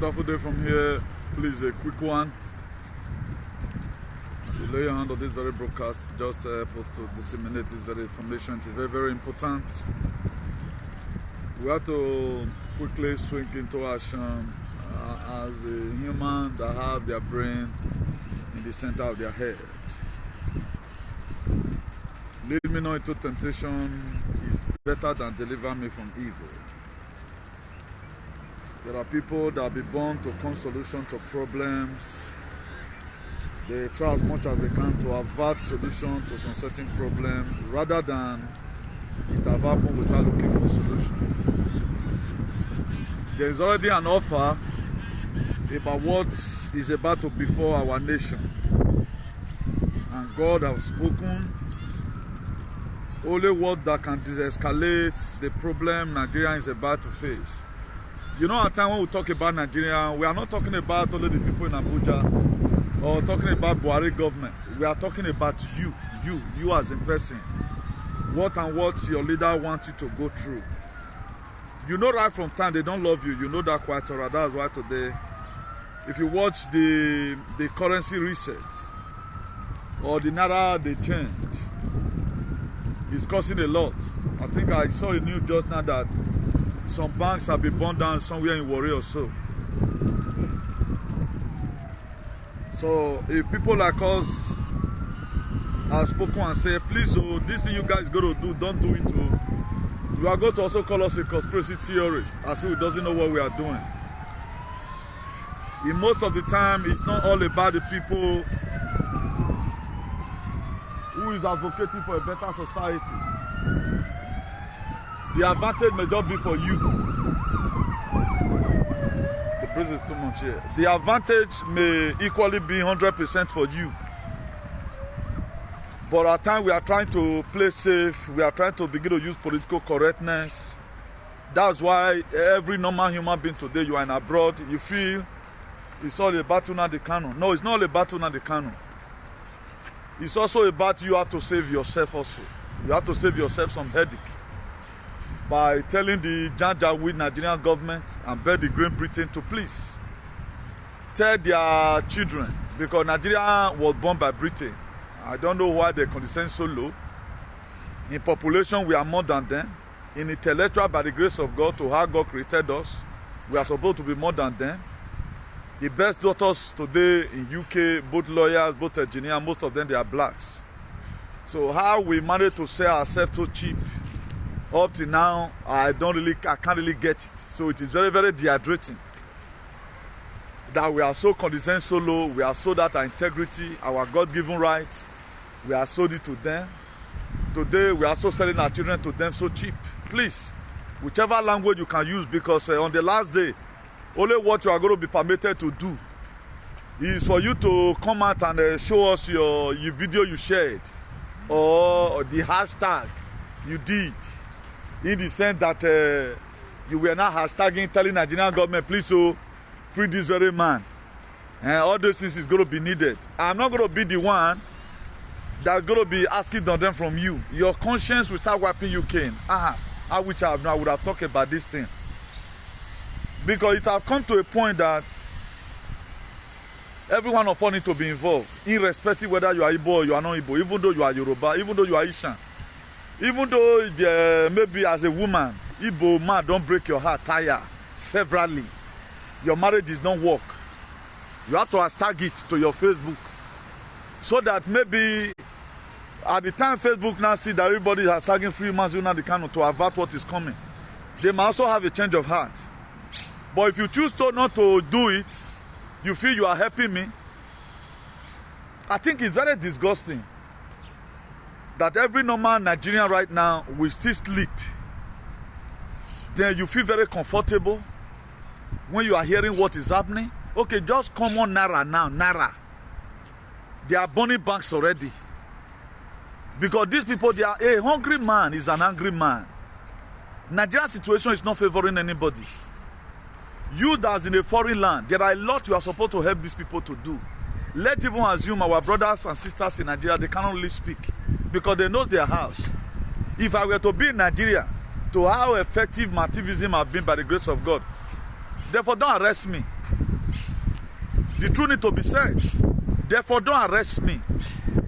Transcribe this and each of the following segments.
wonderful day from here. Please, a quick one. As you lay your hand on this very broadcast, just help to disseminate this very information. It is very, very important. We have to quickly swing into action as a human that have their brain in the center of their head. Lead me not into temptation is better than deliver me from evil. There are people that be born to come solution to problems. They try as much as they can to avert solution to some certain problem rather than it have happened without looking for solution. There is already an offer about what is about to befall our nation. And God has spoken only word that can de-escalate the problem Nigeria is about to face. You know, at time when we talk about Nigeria, we are not talking about only the people in Abuja or talking about Buhari government. We are talking about you as a person. What and what your leader wants you to go through. You know right from time they don't love you. You know that quite alright. That's why today, if you watch the currency reset or the Naira they change, it's costing a lot. I think I saw a news just now that some banks have been burned down somewhere in Warri or so. So if people like us have spoken and say, please, oh, this thing you guys got to do, don't do it. Oh. You are going to also call us a conspiracy theorist, as if we doesn't know what we are doing. In most of the time, it's not all about the people who is advocating for a better society. The advantage may just be for you. The praise is too much here. The advantage may equally be 100% for you. But at times we are trying to play safe. We are trying to begin to use political correctness. That's why every normal human being today, you are in abroad, you feel it's all about the canon. No, it's not all about the canon. It's also about you have to save yourself also. You have to save yourself some headache by telling the Janjaweed Nigerian government and beg the Great Britain to please tell their children, because Nigeria was born by Britain. I don't know why they condescend so low. In population, we are more than them. In intellectual, by the grace of God, to how God created us, we are supposed to be more than them. The best doctors today in UK, both lawyers, both engineers, most of them, they are blacks. So how we manage to sell ourselves so cheap, up to now, I can't really get it. So it is very, very dehydrating that we are so condescending, so low. We have sold out our integrity, our God-given rights. We have sold it to them. Today, we are also selling our children to them so cheap. Please, whichever language you can use, because on the last day, only what you are going to be permitted to do is for you to come out and show us your video you shared or the hashtag you did, in the sense that you were not hashtagging telling Nigerian government, please, so free this very man. All those things is going to be needed. I'm not going to be the one that's going to be asking them from you. Your conscience will start wiping you cane. I would have talked about this thing. Because it has come to a point that every one of us need to be involved, irrespective whether you are Igbo or you are not Igbo, even though you are Yoruba, even though you are Ishan. Even though maybe as a woman, Igbo man don't break your heart, tire severally. Your marriage is not work. You have to hashtag it to your Facebook. So that maybe at the time Facebook now see that everybody is hashtagging free man's union the canon to avert what is coming, they might also have a change of heart. But if you choose to not to do it, you feel you are helping me. I think it's very disgusting that every normal Nigerian right now will still sleep. Then you feel very comfortable when you are hearing what is happening. Okay, just come on Naira now, Naira. They are burning banks already. Because these people, they are, a hungry man is an angry man. Nigerian situation is not favoring anybody. You that's in a foreign land, there are a lot you are supposed to help these people to do. Let's even assume our brothers and sisters in Nigeria, they cannot really speak because they know their house. If I were to be in Nigeria, to how effective my activism have been by the grace of God, therefore don't arrest me. The truth need to be said. Therefore, don't arrest me.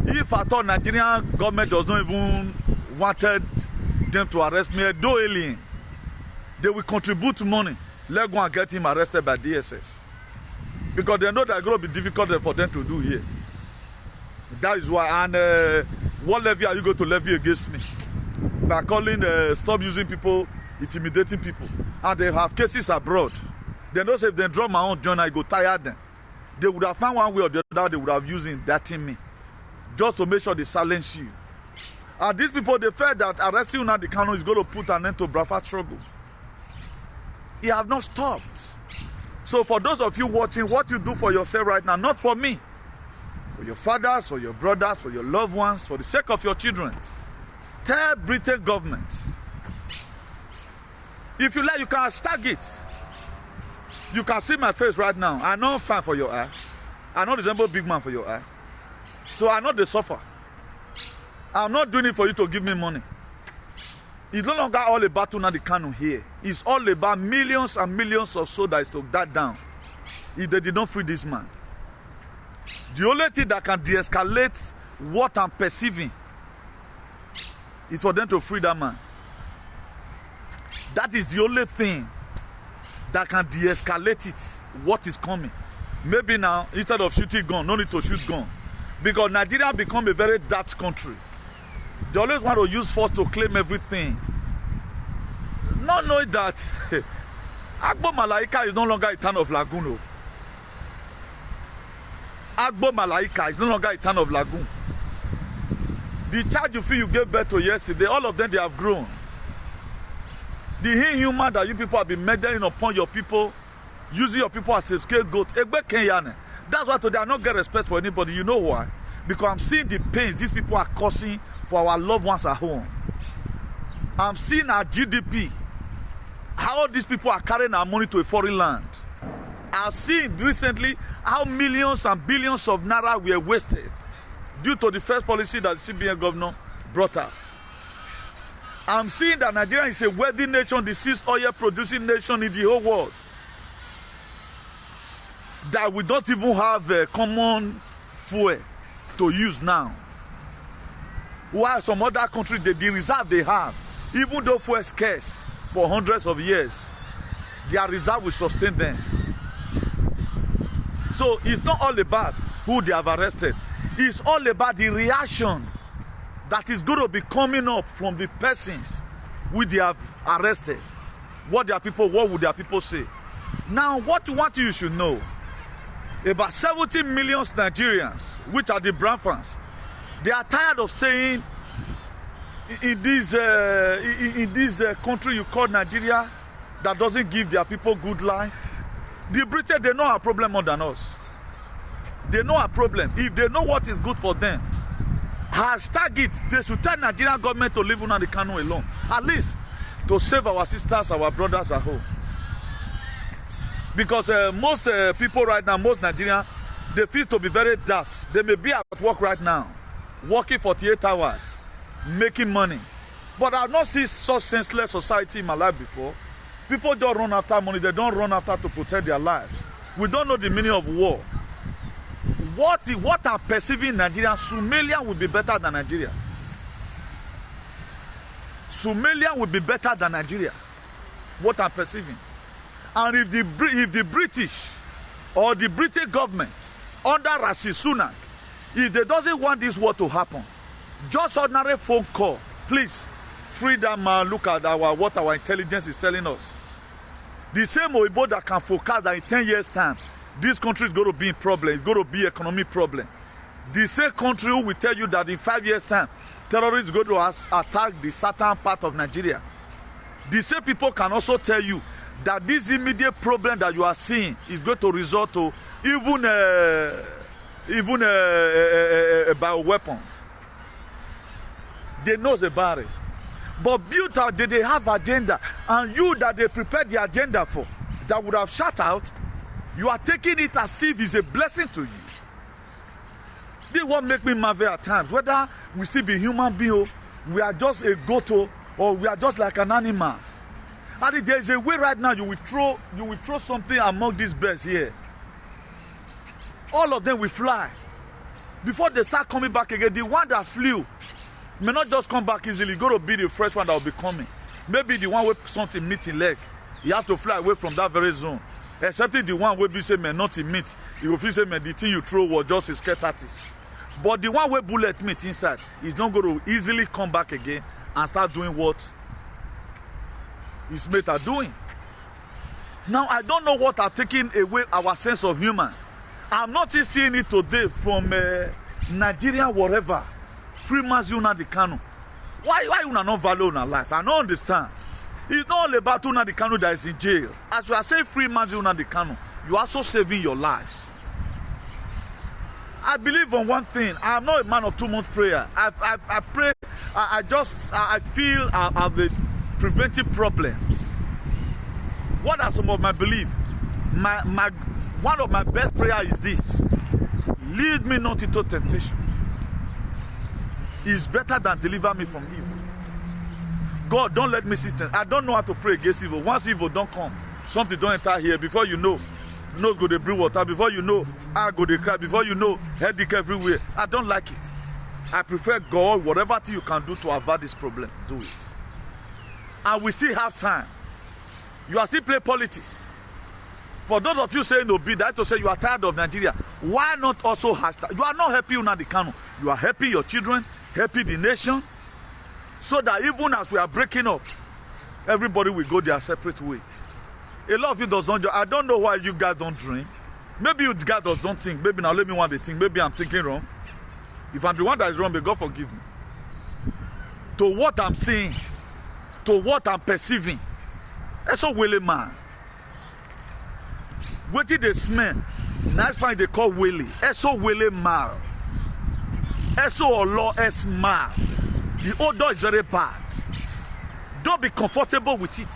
If I thought Nigerian government does not even wanted them to arrest me, do alien, they will contribute money. Let's go and get him arrested by DSS. Because they know that's going to be difficult for them to do here. That is why. And what levy are you going to levy against me? By calling, stop using people, intimidating people. And they have cases abroad. They know if they draw my own journal, I go tire them. They would have found one way or the other they would have used in indicting me. Just to make sure they silence you. And these people, they felt that arresting Nnamdi Kanu is going to put an end to Biafra struggle. It have not stopped. So for those of you watching, what you do for yourself right now, not for me, for your fathers, for your brothers, for your loved ones, for the sake of your children, tell Britain government. If you like, you can hashtag it. You can see my face right now. I know I'm fine for your eye. I know resemble big man for your eye. So I know they suffer. I'm not doing it for you to give me money. It's no longer all about Nnamdi Kanu here. It's all about millions and millions of souls that is to die down if they did not free this man. The only thing that can de-escalate what I'm perceiving is for them to free that man. That is the only thing that can de-escalate it, what is coming. Maybe now, instead of shooting gun, no need to shoot gun. Because Nigeria become a very daft country. They always want to use force to claim everything. Not knowing that Agbo Malaika is no longer a town of Lagoon. Agbo Malaika is no longer a town of Lagoon. The child you feel you gave birth to yesterday, all of them, they have grown. The inhuman that you people have been meddling upon your people, using your people as a scapegoat. That's why today I don't get respect for anybody. You know why? Because I'm seeing the pains these people are causing for our loved ones at home. I'm seeing our GDP, how these people are carrying our money to a foreign land. I've seen recently how millions and billions of naira were wasted due to the first policy that the CBN governor brought out. I'm seeing that Nigeria is a wealthy nation, the sixth oil producing nation in the whole world. That we don't even have a common fuel to use now. While some other countries, the reserve they have, even though fuel is scarce for hundreds of years, their reserve will sustain them. So it's not all about who they have arrested. It's all about the reaction that is going to be coming up from the persons who they have arrested. What would their people say? Now, what you should know, about 70 million Nigerians, which are the brown fans, they are tired of saying in this country you call Nigeria that doesn't give their people good life. The British, they know our problem more than us. They know our problem. If they know what is good for them, hashtag it. They should tell Nigerian government to leave Nnamdi Kanu alone. At least to save our sisters, our brothers at home. Because most people right now, most Nigerians, they feel to be very daft. They may be at work right now, working 48 hours, making money. But I've not seen such senseless society in my life before. People don't run after money. They don't run after to protect their lives. We don't know the meaning of war. What I'm perceiving in Nigeria, Somalia will be better than Nigeria. Somalia will be better than Nigeria. What I'm perceiving. And if the British or the British government under Rishi Sunak, if they doesn't want this war to happen, just ordinary phone call, please free that man. Look at what our intelligence is telling us. The same Oibo that can forecast that in 10 years' time, this country is going to be in problem. It's going to be economic problem. The same country who will tell you that in 5 years' time, terrorists are going to attack the southern part of Nigeria. The same people can also tell you that this immediate problem that you are seeing is going to result to even a bioweapon. They know about it. But built out, they have agenda. And you that they prepared the agenda for, that would have shut out, you are taking it as if it's a blessing to you. This won't make me marvel at times. Whether we still be human beings, we are just a goat, or we are just like an animal. And there is a way right now you will throw something among these birds here. all of them will fly. Before they start coming back again, the one that flew may not just come back easily. It's going to be the fresh one that will be coming. Maybe the one with something meet in leg. He has to fly away from that very zone. Except the one where we say may not in meat. He will feel say the thing you throw was just a scared artist. But the one where bullet meat inside is not going to easily come back again and start doing what his mates are doing. Now, I don't know what are taking away our sense of human. I'm not just seeing it today from Nigeria, wherever. Freeman's Nnamdi Kanu. Why you not value on life? I don't understand. It's not all about Nnamdi Kanu that is in jail. As you are saying Freeman's Nnamdi Kanu, you are also saving your lives. I believe on one thing. I am not a man of 2 months prayer. I pray. I feel I have the preventive problems. What are some of my belief? One of my best prayer is this: lead me not into temptation. It's better than deliver me from evil. God, don't let me sit. I don't know how to pray against evil. Once evil don't come, something don't enter here. Before you know, nose go to brew water. Before you know, eye go to cry. Before you know, headache everywhere. I don't like it. I prefer God, whatever thing you can do to avoid this problem, do it. And we still have time. You are still playing politics. For those of you saying no bid, I have to say you are tired of Nigeria. Why not also hashtag? You are not happy Nnamdi Kanu. You are happy your children, happy the nation. So that even as we are breaking up, everybody will go their separate way. A lot of you don't. I don't know why you guys don't dream. Maybe you guys don't think. Maybe now let me want to think. Maybe I'm thinking wrong. If I'm the one that is wrong, may God forgive me. To what I'm seeing, to what I'm perceiving, that's so willing man. What did they smell? Nice point they call willy. That's so willing man. That's so law as man. The odor is very bad. Don't be comfortable with it.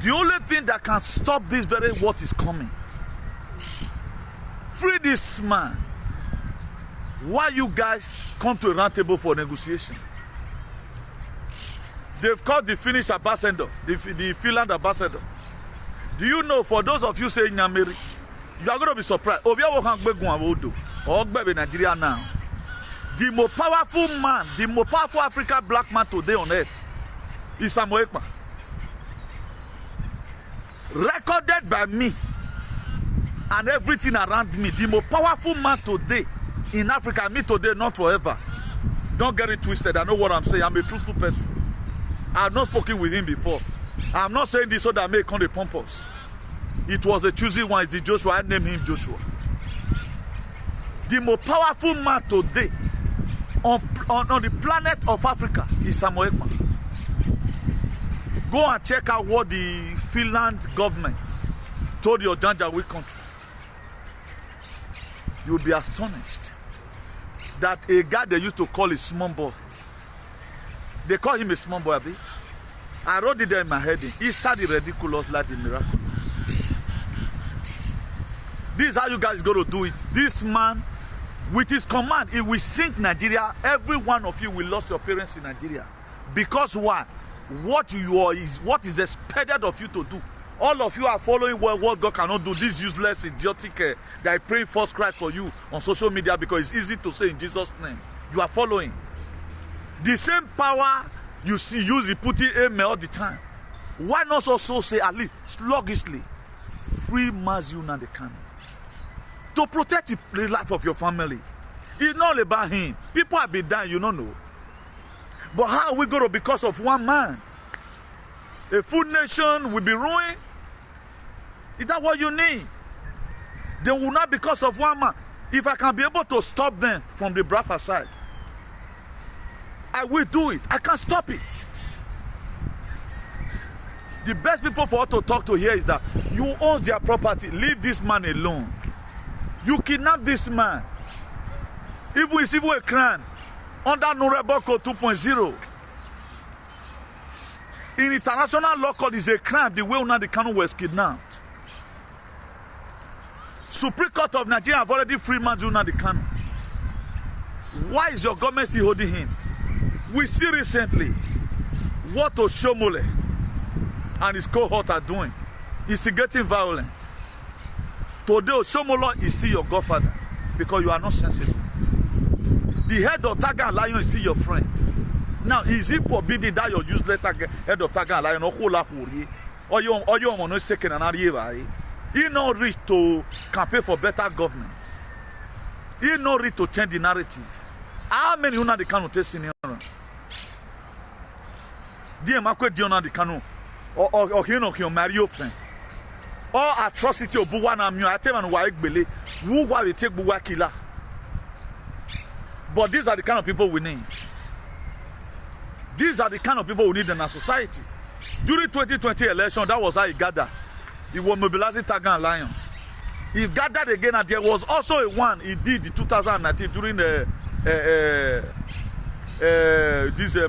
The only thing that can stop this very what is coming. Free this man. Why you guys come to a round table for negotiation? They've called the Finnish ambassador, the Finland ambassador. Do you know, for those of you saying Nyamiri, you are going to be surprised. Nigeria now. The most powerful man, the most powerful African black man today on earth is Samuel Ekpa. Recorded by me and everything around me. The most powerful man today in Africa, me today, not forever. Don't get it twisted. I know what I'm saying. I'm a truthful person. I have not spoken with him before. I'm not saying this so that I may come to pompous. It was a choosy one. It's the Joshua. I named him Joshua. The most powerful man today on the planet of Africa is Samuel Ekpa. Go and check out what the Finland government told your Janjaweed country. You'll be astonished that a guy they used to call a small boy, they call him a small boy, Abi. I wrote it there in my head. He said the ridiculous like the miraculous. This is how you guys going to do it. This man, with his command, he will sink Nigeria. Every one of you will lose your parents in Nigeria. Because why? What is expected of you to do. All of you are following what God cannot do. This useless, idiotic, they pray false Christ for you on social media because it's easy to say in Jesus' name. You are following. The same power you see use putting amen all the time. Why not also say at least sluggishly, free Nnamdi Kanu to protect the life of your family? It's not about him. People have been dying, you don't know. But how are we going to, because of one man? A full nation will be ruined? Is that what you need? They will not because of one man. If I can be able to stop them from the Biafra side, I will do it. I can't stop it. The best people for us to talk to here is that you own their property. Leave this man alone. You kidnap this man. Even it's even a crime under Nureboko 2.0. In international law code, is a crime the way Nnamdi Kanu was kidnapped. Supreme Court of Nigeria have already freed Nnamdi Kanu. Why is your government still holding him? We see recently what Oshomole and his cohort are doing, instigating violence Today, Osomolo is still your godfather because you are not sensible. The head of Tiger and Lion is still your friend. Now, is it forbidden that your useless head of Tiger and Lion or you want to second and he not reach to campaign for better government. He not reach to change the narrative. How many una the canoe testing here? Dear Makwe Diona the canoe or you marry your friend. All atrocity of Buwana Mu, I tell you, why Bele, who will take Buwa killer. But these are the kind of people we need. These are the kind of people we need in our society. During 2020 election, that was how he gathered. He was mobilizing Tiger and Lion. He gathered again, and there was also a one he did in 2019 during this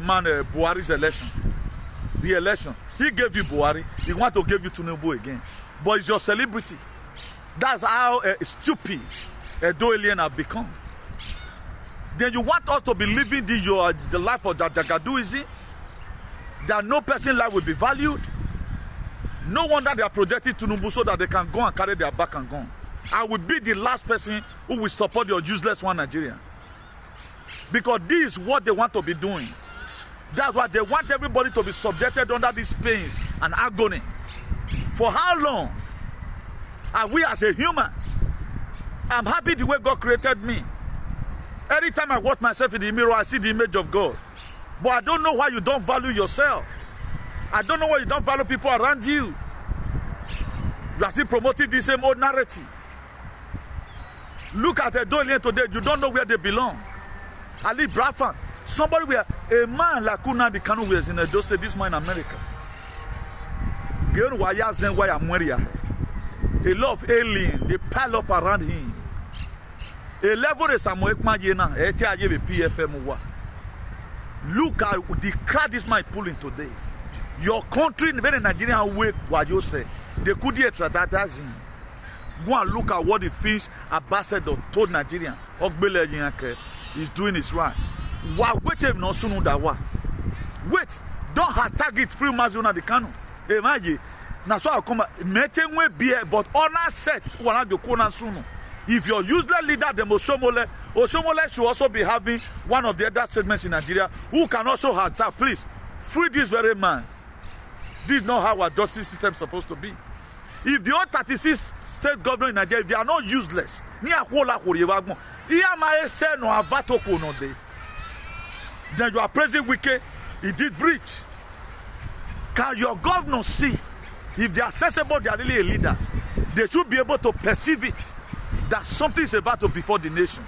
man Buhari's election. The election. He gave you Buhari. He want to give you Tinubu again. But it's your celebrity. That's how stupid Edo alien have become. Then you want us to be living the life of Jagadu, is it? That no person life will be valued. No wonder they are projecting Tinubu so that they can go and carry their back and go. I will be the last person who will support your useless one Nigeria. Because this is what they want to be doing. That's why they want everybody to be subjected under these pains and agony. For how long are we as a human? I'm happy the way God created me. Every time I watch myself in the mirror, I see the image of God. But I don't know why you don't value yourself. I don't know why you don't value people around you. You are still promoting the same old narrative. Look at the Dolien today. You don't know where they belong. Ali Brafan. Somebody where a man like Kuna the Kanu was in Edo State, this man in America. A lot of aliens, they pile up around him. A level is PFM. Look at the crowd this man pulling today. Your country in the Nigerian way, what you say, they could get that. Go and look at what the Finnish ambassador told Nigerian. He's doing his right. Wait, don't hashtag it free Mazuna the Kanu. Imagine. Now so I come meeting with beer, but honor set one the corner soon. If your useless leader, the Osomole should also be having one of the other segments in Nigeria who can also hashtag, please free this very man. This is not how our justice system is supposed to be. If the all 36 state governors in Nigeria, if they are not useless, then you are praising Wike, he did breach. Can your governors see? If they are sensible, they are really leaders. They should be able to perceive it. That something is about to befall the nation.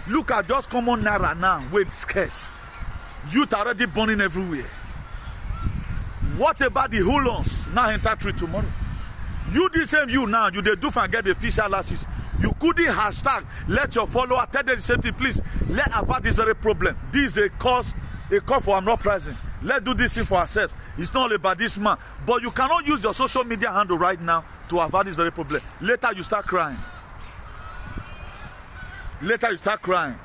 Look at just common Naira now, with scarce. Youth are already burning everywhere. What about the Hulons now enter tree tomorrow? You the same you now, you they do and get the official lashes. You couldn't hashtag, let your follower tell them the same thing, please. Let avoid this very problem. This is a call for I'm not present. Let's do this thing for ourselves. It's not only about this man. But you cannot use your social media handle right now to avoid this very problem. Later you start crying. Later you start crying.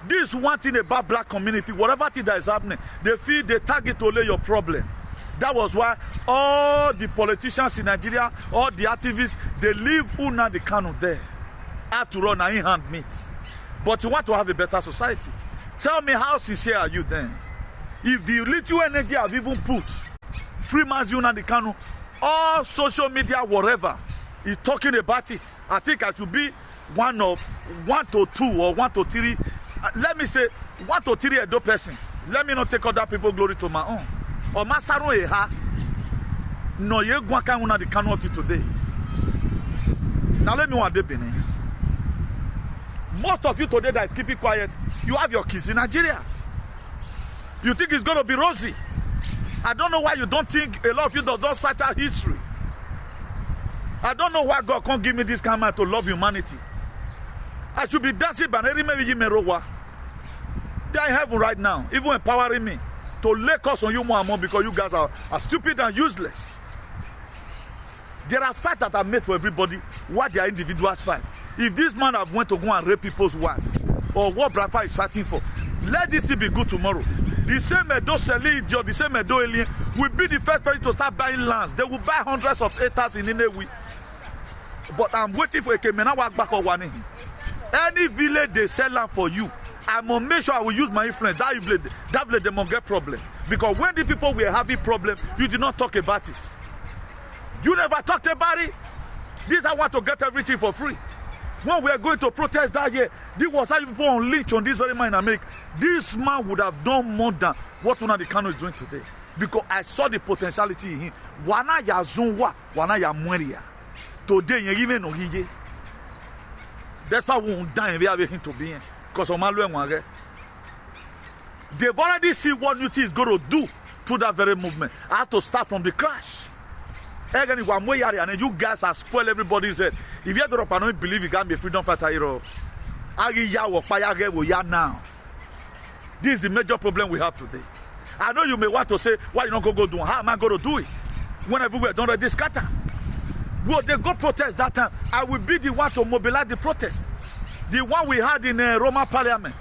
This one thing about black community, whatever thing that is happening, they feel they target to lay your problem. That was why all the politicians in Nigeria, all the activists, they leave Una the Kanu there. After all, now in hand meet. But you want to have a better society. Tell me how sincere are you then? If the little energy I've even put, Freeman's Una the Kanu, all social media, whatever, is talking about it. I think I should be one to two or 1 to 3. Let me say 1 to 3 Edo persons. Let me not take other people's glory to my own. Or Masaro Eha, no ye guacan Una the Kanu up to today. Now let me want to be. Most of you today that is keeping quiet, you have your kids in Nigeria. You think it's going to be rosy. I don't know why you don't think a lot of you don't search our history. I don't know why God can't give me this kind of mind to love humanity. I should be dancing, but maybe they are in heaven right now, even empowering me to lay curse on you more and more because you guys are stupid and useless. There are fights that are made for everybody, what their individuals fight. If this man have went to go and rape people's wife, or what Brafa is fighting for, let this thing be good tomorrow. The same Edo Seli, the same Edo Alien will be the first person to start buying lands. They will buy hundreds of acres in Inewi. But I'm waiting for a Kemena walk back or one. Any village they sell land for you, I must make sure I will use my influence. That village they must get problem. Because when the people were having problem, you did not talk about it. You never talked about it. This I want to get everything for free. When we are going to protest that year, this was how people on lynch on this very man in America. This man would have done more than what Nnamdi Kanu is doing today. Because I saw the potentiality in him. Wana ya zunwa, wana ya mweria. Today, you even know he. That's why we won't die and we have him to be here. Because they've already seen what UT is going to do through that very movement. I have to start from the crash. And you guys have spoiled everybody's head. If you don't believe you can be a freedom fighter hero, now. This is the major problem we have today. I know you may want to say, why you not go do it? How am I going to do it? When everywhere don't already scatter. Well, they go protest that time. I will be the one to mobilize the protest. The one we had in Roman Parliament.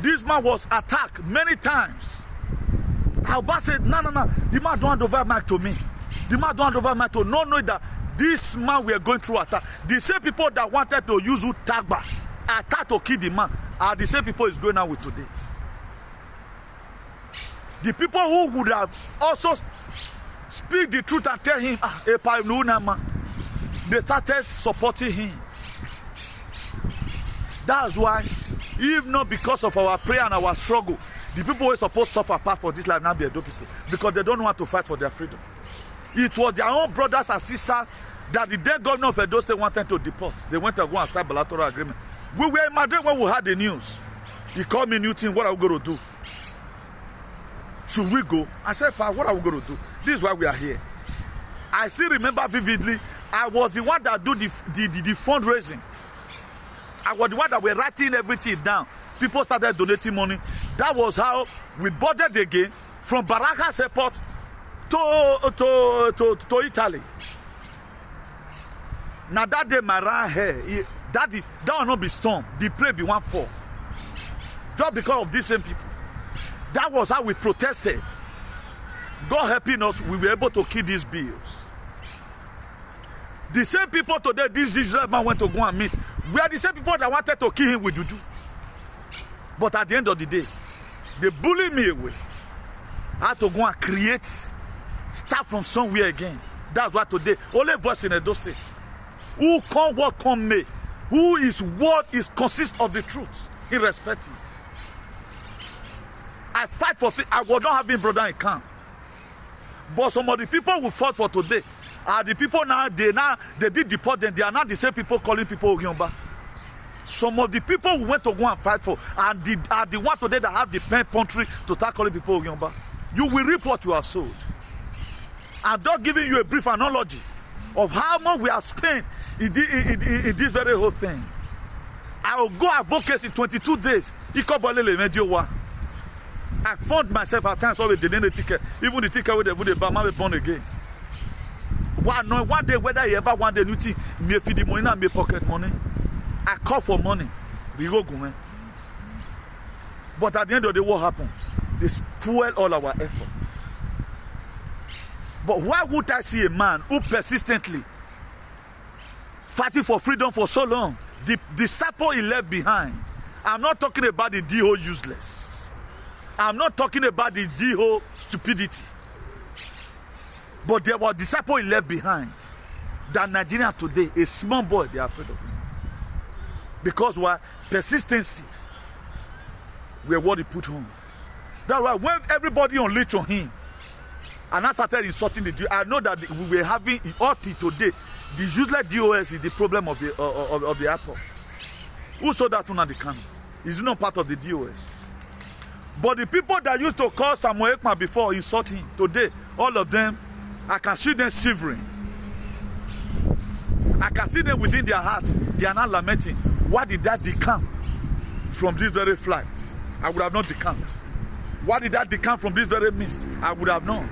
This man was attacked many times. Alba said, no. The man don't hand over back to me. The man don't hand over back to no that this man we are going through attack. The same people that wanted to use Utagba attack to kill the man are the same people is going on with today. The people who would have also speak the truth and tell him, they started supporting him. That's why, if not because of our prayer and our struggle, the people who are supposed to suffer apart for this life now be Edo people. Because they don't want to fight for their freedom. It was their own brothers and sisters that the then governor of Edo State wanted to deport. They went to go and sign bilateral agreement. We were in Madrid when we had the news. He called me, Newton, what are we going to do? Should we go? I said, what are we going to do? This is why we are here. I still remember vividly, I was the one that do the fundraising. I was the one that were writing everything down. People started donating money. That was how we boarded again from Baracas Airport to Italy. Now that day, my right here, that will not be storm. The plane be 1-4. Just because of these same people. That was how we protested. God helping us, we were able to kill these bills. The same people today, this Israel man went to go and meet. We are the same people that wanted to kill him with juju. But at the end of the day, they bullied me away. I had to go and create, start from somewhere again. That's why today, only voice in Edo State. Who come what come may. Who is what is consists of the truth, irrespective. I fight for things. I was not having brother in camp. But some of the people who fought for today are the people now they did deport them. They are not the same people calling people Ogiomba. Some of the people who went to go and fight for are the ones today that have the pen country to start calling people Ogiomba. You will reap what you have sowed. I'm just giving you a brief analogy of how much we have spent in this very whole thing. I will go advocacy 22 days. I found myself at times always delaying the ticket. Even the ticket with the Bama be born again. One day, whether you ever want the new thing, me feed the money and me pocket money. I call for money. We go, man. But at the end of the day, what happened? They spoil all our efforts. But why would I see a man who persistently fighting for freedom for so long? The disciple he left behind. I'm not talking about the DO useless. I'm not talking about the DO stupidity. But there were disciples he left behind. That Nigeria today, a small boy, they are afraid of him. Because why? Persistency were what he put home. That's why when everybody unleashed on him, and I started insulting the DO, I know that we were having today. The useless DOS is the problem of the airport. Who saw that Nnamdi Kanu? Is not part of the DOS. But the people that used to call Samuel Ekman before insult him, today, all of them, I can see them shivering. I can see them within their hearts. They are not lamenting. Why did that decamp from this very flight? I would have not decamped. Why did that decamp from this very mist? I would have not.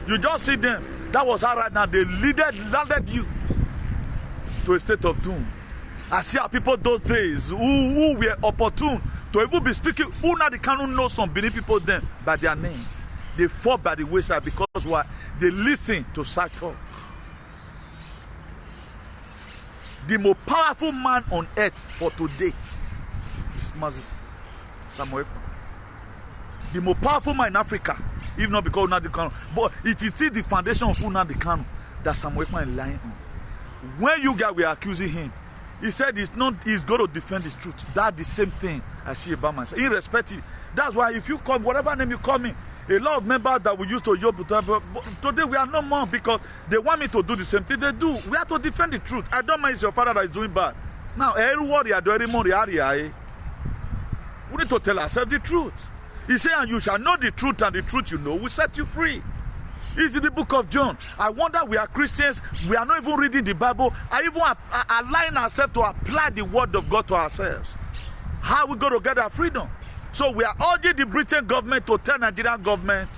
You just see them. That was how right now they landed you to a state of doom. I see our people those days who were opportune to even be speaking. Nnamdi Kanu knows some Benin people then by their names. They fought by the wayside because why? They listen to side talk. The most powerful man on earth for today is Moses Samuel. The most powerful man in Africa, if not because Nnamdi Kanu, but it is still the foundation of Nnamdi Kanu that Samuel is lying on. When you guys were accusing him, he said he's going to defend his truth. That's the same thing I see about myself. Irrespective. That's why if you call, whatever name you call me, a lot of members that we used to yoke, today we are no more because they want me to do the same thing they do. We have to defend the truth. I don't mind it's your father that is doing bad. Now, everybody are doing more. We need to tell ourselves the truth. He said, and you shall know the truth, and the truth you know will set you free. It's in the book of John. I wonder, we are Christians, we are not even reading the Bible, I even align ourselves to apply the word of God to ourselves. How are we going to get our freedom? So we are urging the British government to tell Nigerian government,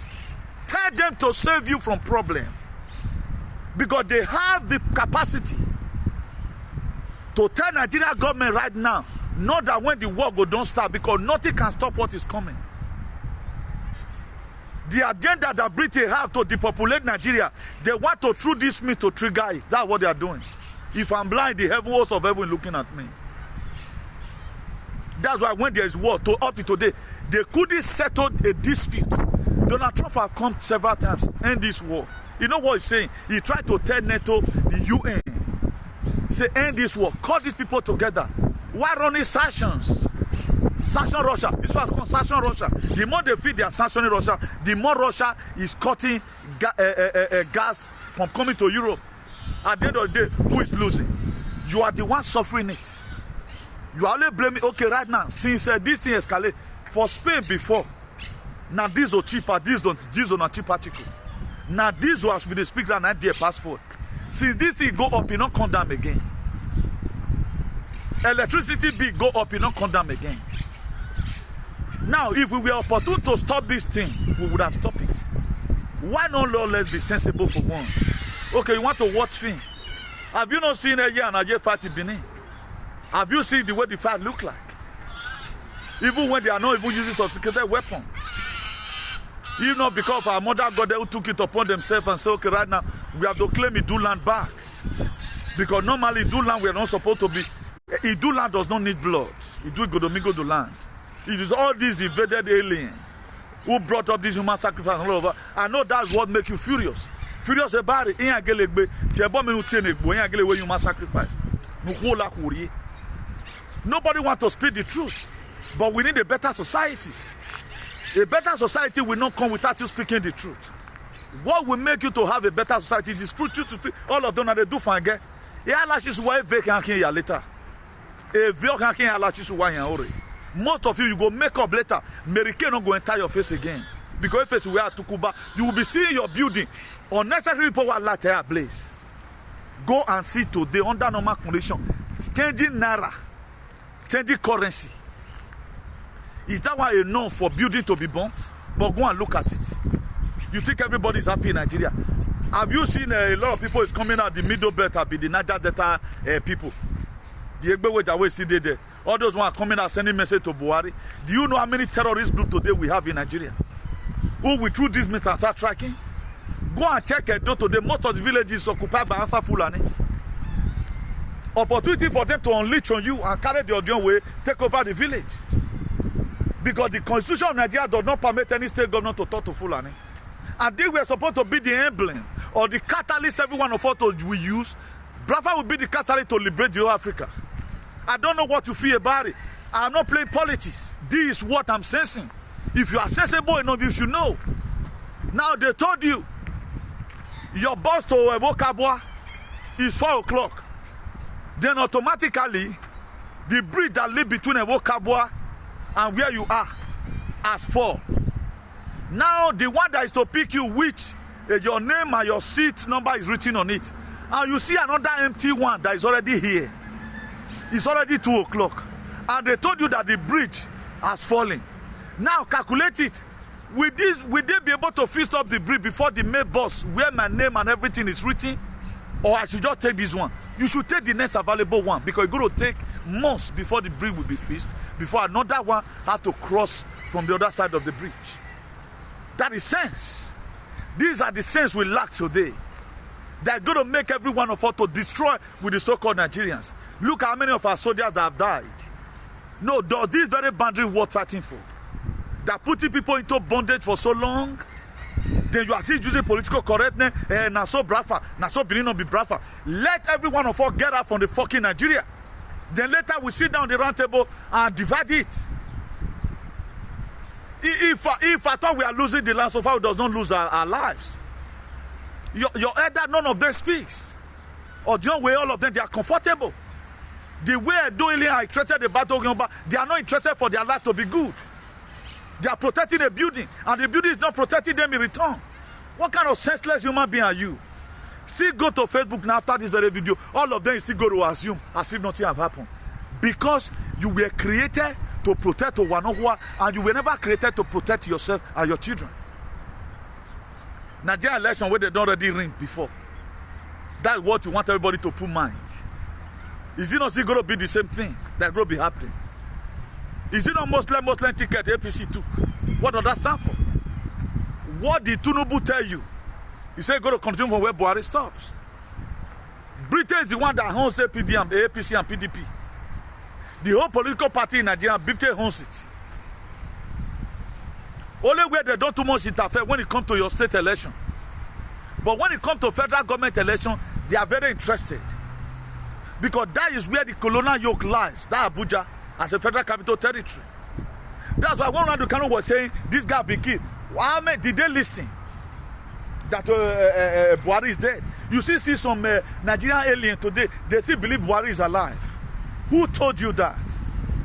tell them to save you from problem. Because they have the capacity to tell Nigerian government right now, not that when the war go don't start, because nothing can stop what is coming. The agenda that Britain have to depopulate Nigeria, they want to through this means to trigger it. That's what they are doing. If I'm blind, the heavens of heaven looking at me. That's why when there is war, up to today, they couldn't settle a dispute. Donald Trump have come several times end this war. You know what he's saying? He tried to tell NATO, the UN, say end this war, call these people together. Why running sanctions? Sanction Russia. This was called sanction Russia. The more they feed their sanctioning Russia, the more Russia is cutting gas from coming to Europe. At the end of the day, who is losing? You are the one suffering it. You are only blaming. Okay, right now, since this thing escalated for Spain before, now these are cheaper. These are not cheap article. Now this was with the speaker and idea passport. Since this thing go up, you don't come down again. Electricity bill go up, you don't come down again. Now, if we were opportune to stop this thing, we would have stopped it. Why not, Lord, let's be sensible for once? Okay, you want to watch film? Have you not seen a year and a year fight in Benin? Have you seen the way the fight look like? Even when they are not even using sophisticated weapons. If not because our mother God who took it upon themselves and said, okay, right now, we have to claim Idu land back. Because normally Idu land we are not supposed to be. Idu land does not need blood. Idu Godomingo do land. It is all these invaded aliens who brought up this human sacrifice all over. I know that's what makes you furious. Furious about it. Human sacrifice. Nobody wants to speak the truth. But we need a better society. A better society will not come without you speaking the truth. What will make you to have a better society is for you to speak. All of them are they do fine. Later. Most of you go make up later. American not go enter your face again. Because if we are to Cuba, you will be seeing your building. Unnecessary people will light a place. Go and see today under normal condition. Changing naira. Changing currency. Is that why enough for building to be burnt? But go and look at it. You think everybody is happy in Nigeria? Have you seen a lot of people is coming out the middle belt, be the Niger Delta people? The Egbewe that we see there. All those ones are coming out sending message to Buhari. Do you know how many terrorist groups today we have in Nigeria? Who we through this means and start tracking? Go and check it today. Most of the villages occupied by Ansa Fulani. Opportunity for them to unleash on you and carry the gun way, take over the village. Because the constitution of Nigeria does not permit any state government to talk to Fulani. And they were supposed to be the emblem or the catalyst every one of us will use. Biafra will be the catalyst to liberate the whole Africa. I don't know what you feel about it. I'm not playing politics. This is what I'm sensing. If you are sensible enough, you should know. Now they told you your bus to Ebokabwa is 4 o'clock. Then automatically the bridge that lives between Ebokabwa and where you are as 4. Now the one that is to pick you, which your name and your seat number is written on it, and you see another empty one that is already here. It's already 2 o'clock, and they told you that the bridge has fallen. Now calculate it. Will they be able to fix up the bridge before the main bus where my name and everything is written? Or I should just take this one? You should take the next available one, because it's going to take months before the bridge will be fixed, before another one have to cross from the other side of the bridge. That is sense. These are the sense we lack today. They're going to make every one of us to destroy with the so-called Nigerians. Look how many of our soldiers have died. No, this very boundary worth fighting for. They're putting people into bondage for so long. Then you are still using political correctness. Na so brafa, na so Benin be brafa. Let every one of us get out from the fucking Nigeria. Then later we sit down the round table and divide it. If I thought we are losing the land, so far we does not lose our lives. Your elder, none of them speaks. Or the way all of them, they are comfortable. The way Doyle are interested about they are not interested for their life to be good. They are protecting a building, and the building is not protecting them in return. What kind of senseless human being are you? Still go to Facebook now after this very video. All of them still go to assume as if nothing have happened. Because you were created to protect one another, and you were never created to protect yourself and your children. Nigerian election where they don't already ring before. That's what you want everybody to put mind. Is it not still going to be the same thing that's going to be happening? Is it not Muslim ticket APC took? What does that stand for? What did Tinubu tell you? He said going to continue from where Buhari stops. Britain is the one that owns APC and PDP. The whole political party in Nigeria, Britain owns it. Only where they don't too much interfere when it comes to your state election. But when it comes to federal government election, they are very interested. Because that is where the colonial yoke lies, that Abuja, as a federal capital territory. That's why one Nnamdi Kanu was saying, this guy be killed. Why did they listen that Buhari is dead? You see some Nigerian alien today, they still believe Buhari is alive. Who told you that?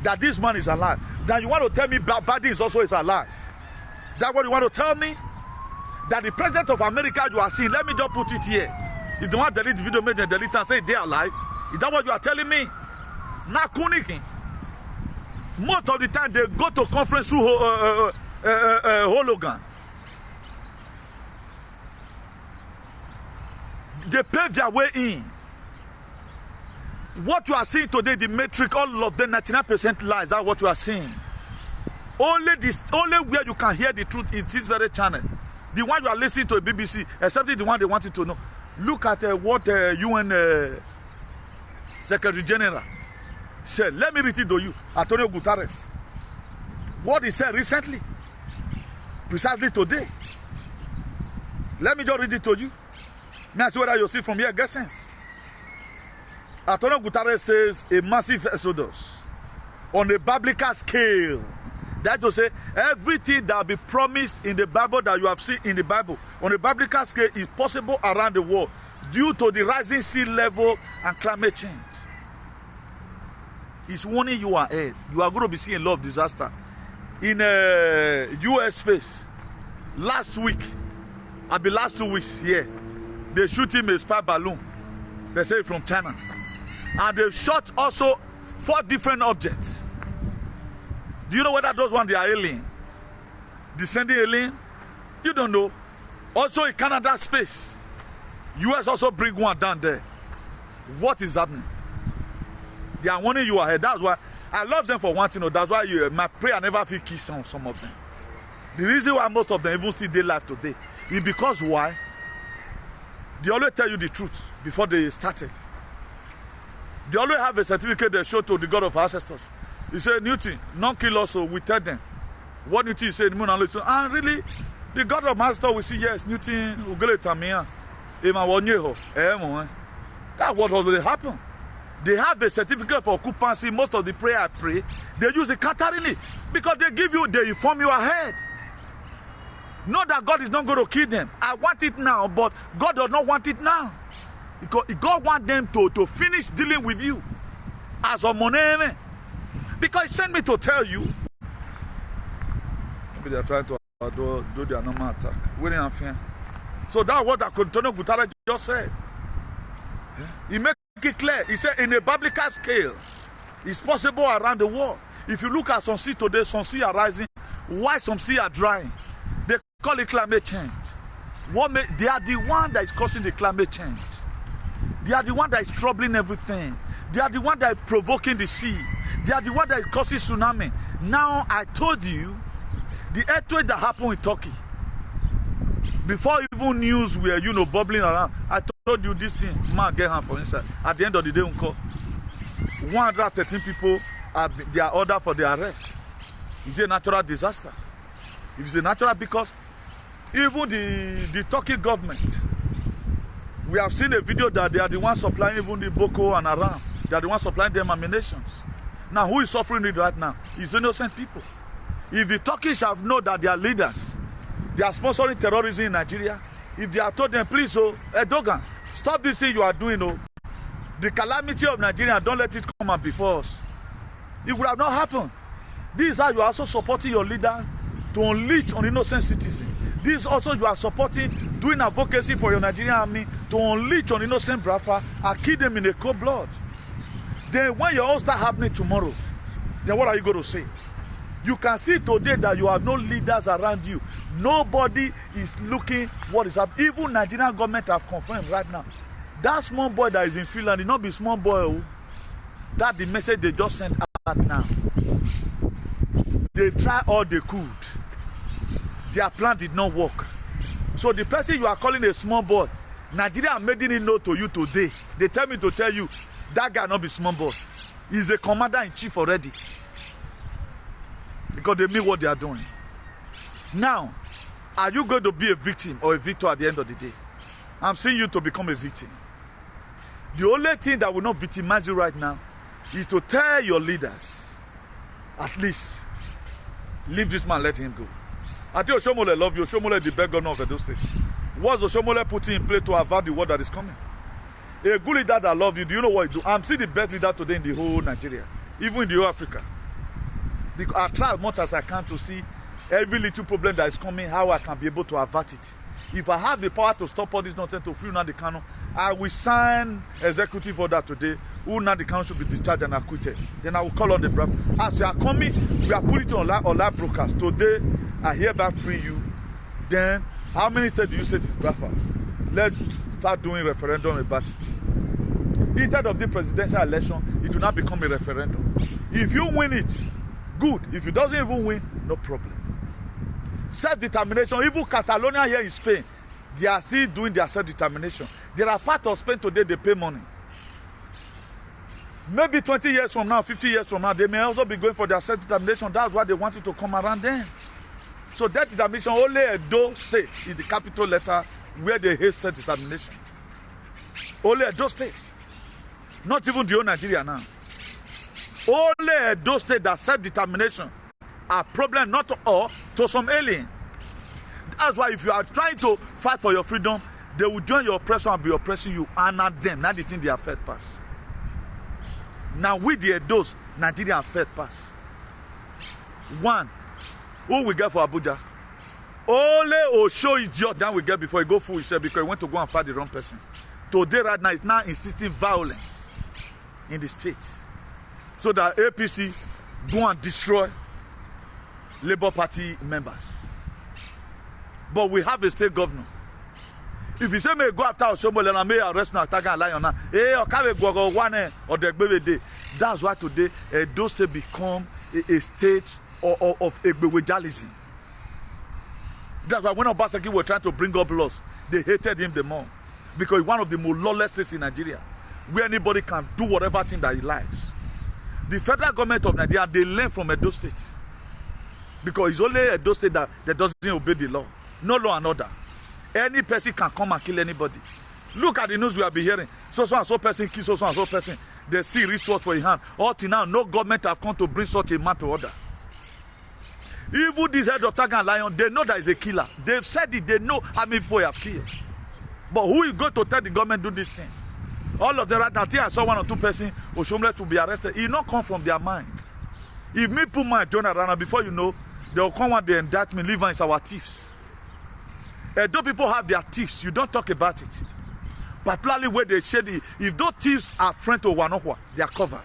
That this man is alive? Then you want to tell me Biden is also alive? That's what you want to tell me? That the president of America you are seeing, let me just put it here. If you want to delete the video, make them delete and say they're alive. Is that what you are telling me? Nakuniki. Most of the time they go to conference through hologram. They pave their way in. What you are seeing today, the matrix, all of them 99% lies. That's what you are seeing. Only where you can hear the truth is this very channel. The one you are listening to BBC, except the one they want you to know. Look at what UN Secretary General said. Let me read it to you. Antonio Guterres. What he said recently. Precisely today. Let me just read it to you. May I see whether you see from here, get sense. Antonio Guterres says a massive exodus on a biblical scale. That to say, everything that will be promised in the Bible that you have seen in the Bible on a biblical scale is possible around the world due to the rising sea level and climate change. It's warning you ahead. You are going to be seeing a lot of disaster. In U.S. space, last week, last 2 weeks here, they shoot him a spy balloon. They say from China. And they shot also 4 different objects. Do you know whether those ones they are alien? Descending alien? You don't know. Also in Canada space. US also bring one down there. What is happening? They are warning you ahead. That's why I love them for one thing. That's why my prayer never feel kiss on some of them. The reason why most of them even still they live today is because why? They always tell you the truth before they started. They always have a certificate they show to the God of ancestors. He said, Newton, non kill us, so we tell them. What Newton said, and really, the God of ancestors will say, yes, Newton, that's what already happened. They have a certificate for occupancy. Most of the prayer I pray, they use it catarrhally because they give you, they inform you ahead. Not that God is not going to kill them. I want it now, but God does not want it now. Because God wants them to finish dealing with you as a money. Because he sent me to tell you. Maybe they are trying to do their normal attack. Waiting and fear. So that's what Antonio Guterres just said. He made it clear. He said in a biblical scale, it's possible around the world. If you look at some sea today, some sea are rising, while some sea are drying. They call it climate change. They are the one that is causing the climate change. They are the one that is troubling everything. They are the one that is provoking the sea. They are the one that is causing tsunami. Now I told you, the earthquake that happened in Turkey, Before even news were, bubbling around, I told you this thing, man, get hand for inside. At the end of the day, 113 people they are ordered for their arrest. It's a natural disaster. If it's a natural, because even the Turkey government, we have seen a video that they are the ones supplying even the Boko and Haram. They are the ones supplying them ammunitions. Now, who is suffering it right now? It's innocent people. If the Turkish have known that their leaders, they are sponsoring terrorism in Nigeria, if they have told them, please, Erdogan, stop this thing you are doing, the calamity of Nigeria, don't let it come up before us. It would have not happened. This is how you are also supporting your leader to unleash on innocent citizens. This is also you are supporting, doing advocacy for your Nigerian army to unleash on innocent Biafra and kill them in a cold blood. Then when your own start happening tomorrow, then what are you going to say? You can see today that you have no leaders around you. Nobody is looking what is happening. Even Nigerian government have confirmed right now. That small boy that is in Finland, it not be small boy. That's the message they just sent out now. They try all they could. Their plan did not work. So the person you are calling a small boy, Nigeria are making it known to you today. They tell me to tell you, that guy not be small boy. He's a commander-in-chief already. Because they mean what they are doing. Now, are you going to be a victim or a victor at the end of the day? I'm seeing you to become a victim. The only thing that will not victimize you right now is to tell your leaders, at least, leave this man, let him go. I think Oshomole love you. Oshomole the best governor of Edo State. What's Oshomole putting in place to avert the war that is coming? A good leader that love you, do you know what he do? I'm seeing the best leader today in the whole Nigeria, even in the whole Africa. Because I try as much as I can to see every little problem that is coming, how I can be able to avert it. If I have the power to stop all this nonsense, to free Nnamdi Kanu, I will sign executive order today. Who Nnamdi Kanu should be discharged and acquitted. Then I will call on the brother. As you are coming, we are putting it on live broadcast. Today, I hereby free you. Then, how many states do you say it is Biafra? Let's start doing referendum about it. Instead of the presidential election, it will not become a referendum. If you win it, good. If it doesn't even win, no problem. Self-determination. Even Catalonia here in Spain, they are still doing their self-determination. There are parts of Spain today, they pay money. Maybe 20 years from now, 50 years from now, they may also be going for their self-determination. That's why they want it to come around them. So that determination, only Edo State is the capital letter where they hate self-determination. Only Edo State. Not even the whole Nigeria now. Only Edo State that self-determination are problem not to all, to some alien. That's why if you are trying to fight for your freedom, they will join your oppressor and be oppressing you, and not them. Not the thing they are fed past. Now with the Edos, Nigeria are fed past. One, who we get for Abuja? Only Osho idiot that we get before he go fool himself because he went to go and fight the wrong person. Today, right now, it's now insisting violence in the states. So that APC go and destroy Labour Party members. But we have a state governor. If you say may go after Oshomole and may arrest now, attack and lie on that, that's why today Edo State become a state of Egbewejalism. That's why when Obaseki were trying to bring up laws, they hated him the more. Because he's one of the most lawless states in Nigeria, where anybody can do whatever thing that he likes. The federal government of Nigeria, they learn from Edo State. Because it's only Edo State that doesn't obey the law. No law and order. Any person can come and kill anybody. Look at the news we have been hearing. So and so person kill so and so person. They see wristwatch for his hand. Up till now, no government have come to bring such a man to order. Even this head of Tiger and Lion, they know that he's a killer. They've said it. They know how many people he have killed. But who is going to tell the government to do this thing? All of them right now, I saw one or two persons, Oshomole to be arrested. It not come from their mind. If me put my journal around, before you know, they'll come and they indict me, leave us our thieves. Though people have their thieves, you don't talk about it. Particularly where they said, if those thieves are friends to Wanokwa, they are covered.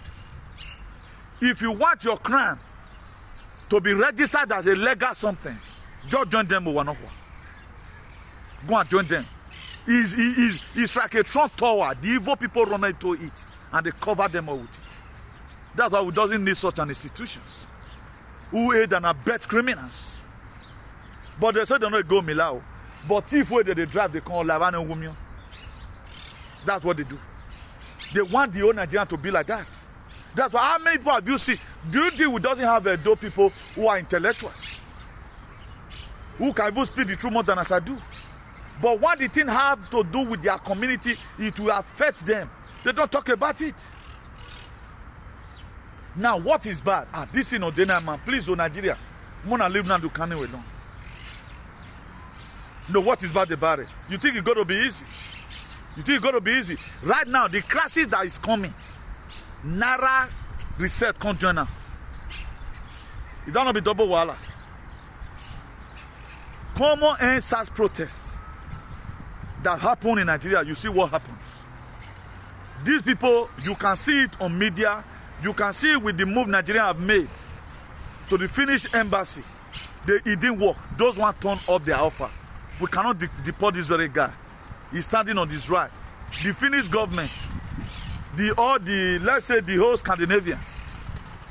If you want your crime to be registered as a legal something, just join them with Wanokwa. Go and join them. It's like a Trump tower. The evil people run into it and they cover them all with it. That's why we doesn't need such an institutions who aid and abet criminals. But they say they don't go Milao. But if where they drive, they call Lavan and Women. That's what they do. They want the whole Nigerian to be like that. That's why. How many people have you seen? Do you think we doesn't have those people who are intellectuals, who can even speak the truth more than as I do? But what the thing have to do with their community, it will affect them. They don't talk about it. Now, what is bad? This is not Dana man. Please, Nigeria, Mona live now to Kanye we don't. No, what is bad about it? You think it's going to be easy? You think it's going to be easy? Right now, the crisis that is coming, Naira reset can't join now. It don't be double wala. Common answers protests that happen in Nigeria. You see what happens. These people, you can see it on media. You can see it with the move Nigeria have made to the Finnish embassy. It didn't work. Those one turned up their offer. We cannot deport this very guy. He's standing on his right. The Finnish government, let's say the whole Scandinavia,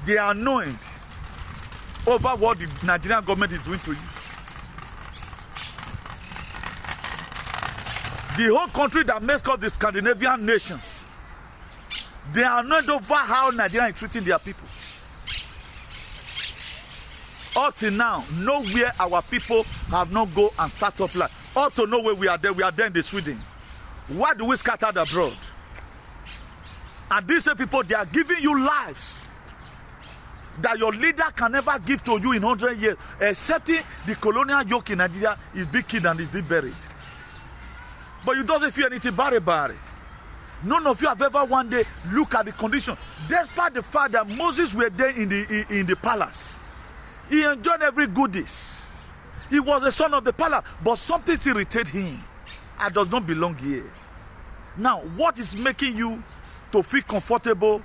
they are annoyed over what the Nigerian government is doing to you. The whole country that makes up the Scandinavian nations, they are annoyed over how Nigeria is treating their people. Up till now, nowhere our people have not go and start up life. Up to nowhere we are there in the Sweden. Why do we scatter abroad? And these people, they are giving you lives that your leader can never give to you in 100 years, excepting the colonial yoke in Nigeria is being killed and is being buried. But you doesn't feel anything bad about it. None of you have ever one day looked at the condition. Despite the fact that Moses were there in the palace, he enjoyed every goodies. He was the son of the palace, but something irritated him and does not belong here. Now, what is making you to feel comfortable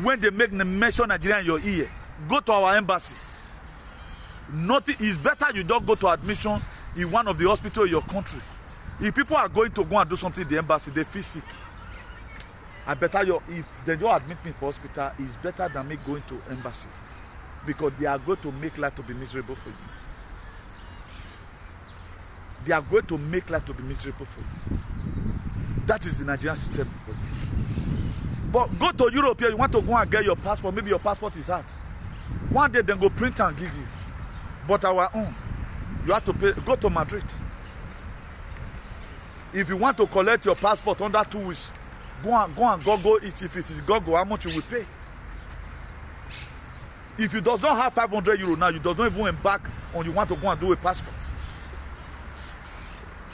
when they make the mention Nigeria in your ear? Go to our embassies. Nothing is better. You don't go to admission in one of the hospitals in your country. If people are going to go and do something in the embassy, they feel sick. I better if they don't admit me for hospital, it's better than me going to embassy, because they are going to make life to be miserable for you. They are going to make life to be miserable for you. That is the Nigerian system. But go to Europe here, you want to go and get your passport, maybe your passport is out. One day then go print and give you. But our own, you have to pay. Go to Madrid. If you want to collect your passport under 2 weeks, go it. If it is go, how much you will pay? If you does not have 500 euro now, you does not even embark on you want to go and do a passport.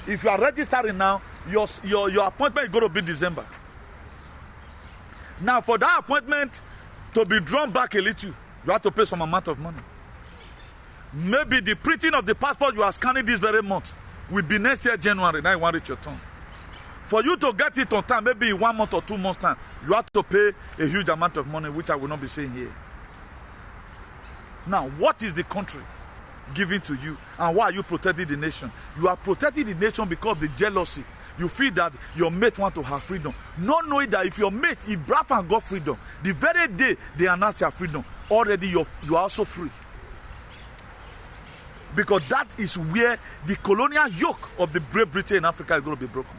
If you are registering now, your appointment is going to be December. Now, for that appointment to be drawn back a little, you have to pay some amount of money. Maybe the printing of the passport you are scanning this very month will be next year January. Now you want to reach your turn. For you to get it on time, maybe in 1 month or 2 months time, you have to pay a huge amount of money, which I will not be saying here. Now, what is the country giving to you, and why are you protecting the nation? You are protecting the nation because of the jealousy. You feel that your mate want to have freedom, not knowing that if your mate, if Biafran got freedom, the very day they announce their freedom, already you are also free. Because that is where the colonial yoke of the Great Britain in Africa is going to be broken.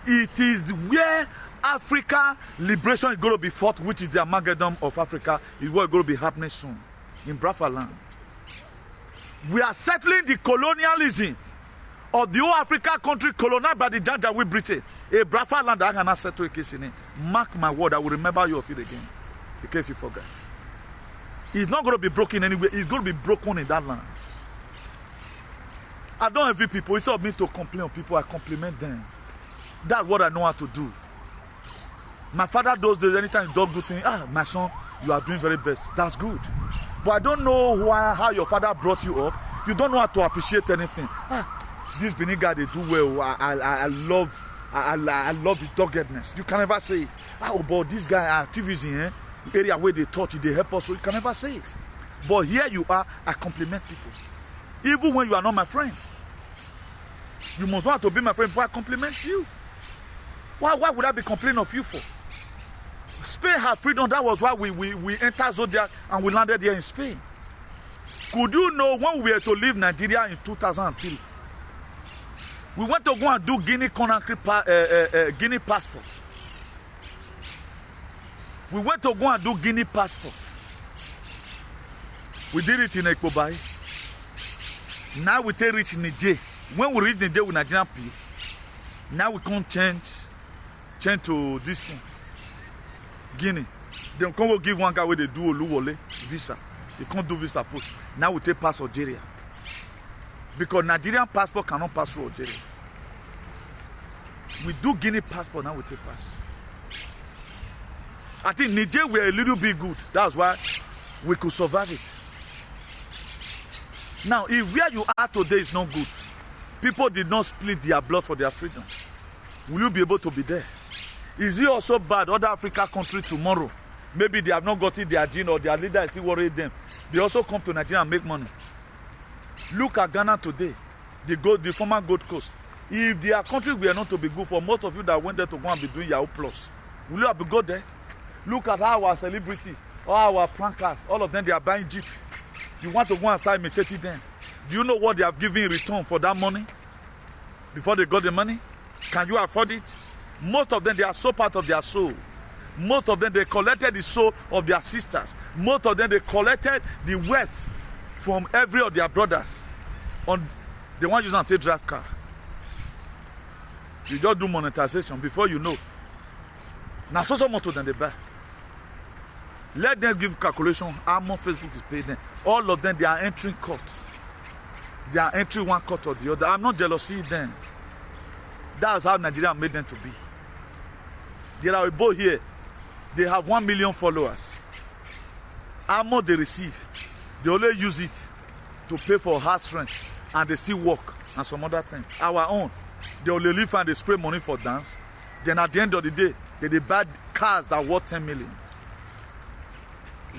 It is where Africa liberation is going to be fought, which is the amalgam of Africa, is what is going to be happening soon in Biafra land. We are settling the colonialism of the whole Africa country colonized by the Janjaweed Britain. A Biafra land that I cannot settle a case in it. Mark my word, I will remember you of it again. In case you forget. It's not going to be broken anywhere. It's going to be broken in that land. I don't envy people. Instead of me to complain on people, I compliment them. That's what I know how to do. My father those days, anytime he does good things, my son, you are doing very best. That's good. But I don't know how your father brought you up. You don't know how to appreciate anything. This Benin guy, they do well. I love his doggedness. You can never say it. But this guy, activism, area where they taught you, they help us, so you can never say it. But here you are, I compliment people. Even when you are not my friend. You must want to be my friend before I compliment you. Why would I be complaining of you for? Spain had freedom. That was why we entered Zodiac and we landed here in Spain. Could you know when we were to leave Nigeria in 2003? We went to go and do Guinea passports. We went to go and do Guinea passports. We did it in Ekobai. Now we take reach Niger. When we reach Niger with Nigerian people, now we can't change to this thing. Guinea. They can't give one guy where they do Oluwole visa. They can't do visa post. Now we take pass Algeria. Because Nigerian passport cannot pass through Algeria. We do Guinea passport, now we take pass. I think Niger were a little bit good. That's why we could survive it. Now, if where you are today is not good, people did not split their blood for their freedom, will you be able to be there? Is it also bad other African countries tomorrow? Maybe they have not gotten their gene or their leader is still worried them. They also come to Nigeria and make money. Look at Ghana today, the former Gold Coast. If their country were not to be good, for most of you that went there to go and be doing Yahoo Plus, will you have to go there? Look at how our celebrity, all our prankers, all of them, they are buying Jeep. You want to go and start imitating them. Do you know what they have given in return for that money? Before they got the money? Can you afford it? Most of them, they are so part of their soul. Most of them, they collected the soul of their sisters. Most of them, they collected the wealth from every of their brothers. They want to use and take drive car. You just do monetization before you know. Now, so much of them they buy. Let them give calculation how much Facebook is paying them. All of them, they are entering courts. They are entering one court or the other. I'm not jealousy them. That's how Nigeria made them to be. There are a boy here. They have 1 million followers. How much they receive? They only use it to pay for house rent, and they still work and some other things. Our own, they only live and they spray money for dance. Then at the end of the day, they buy cars that worth 10 million.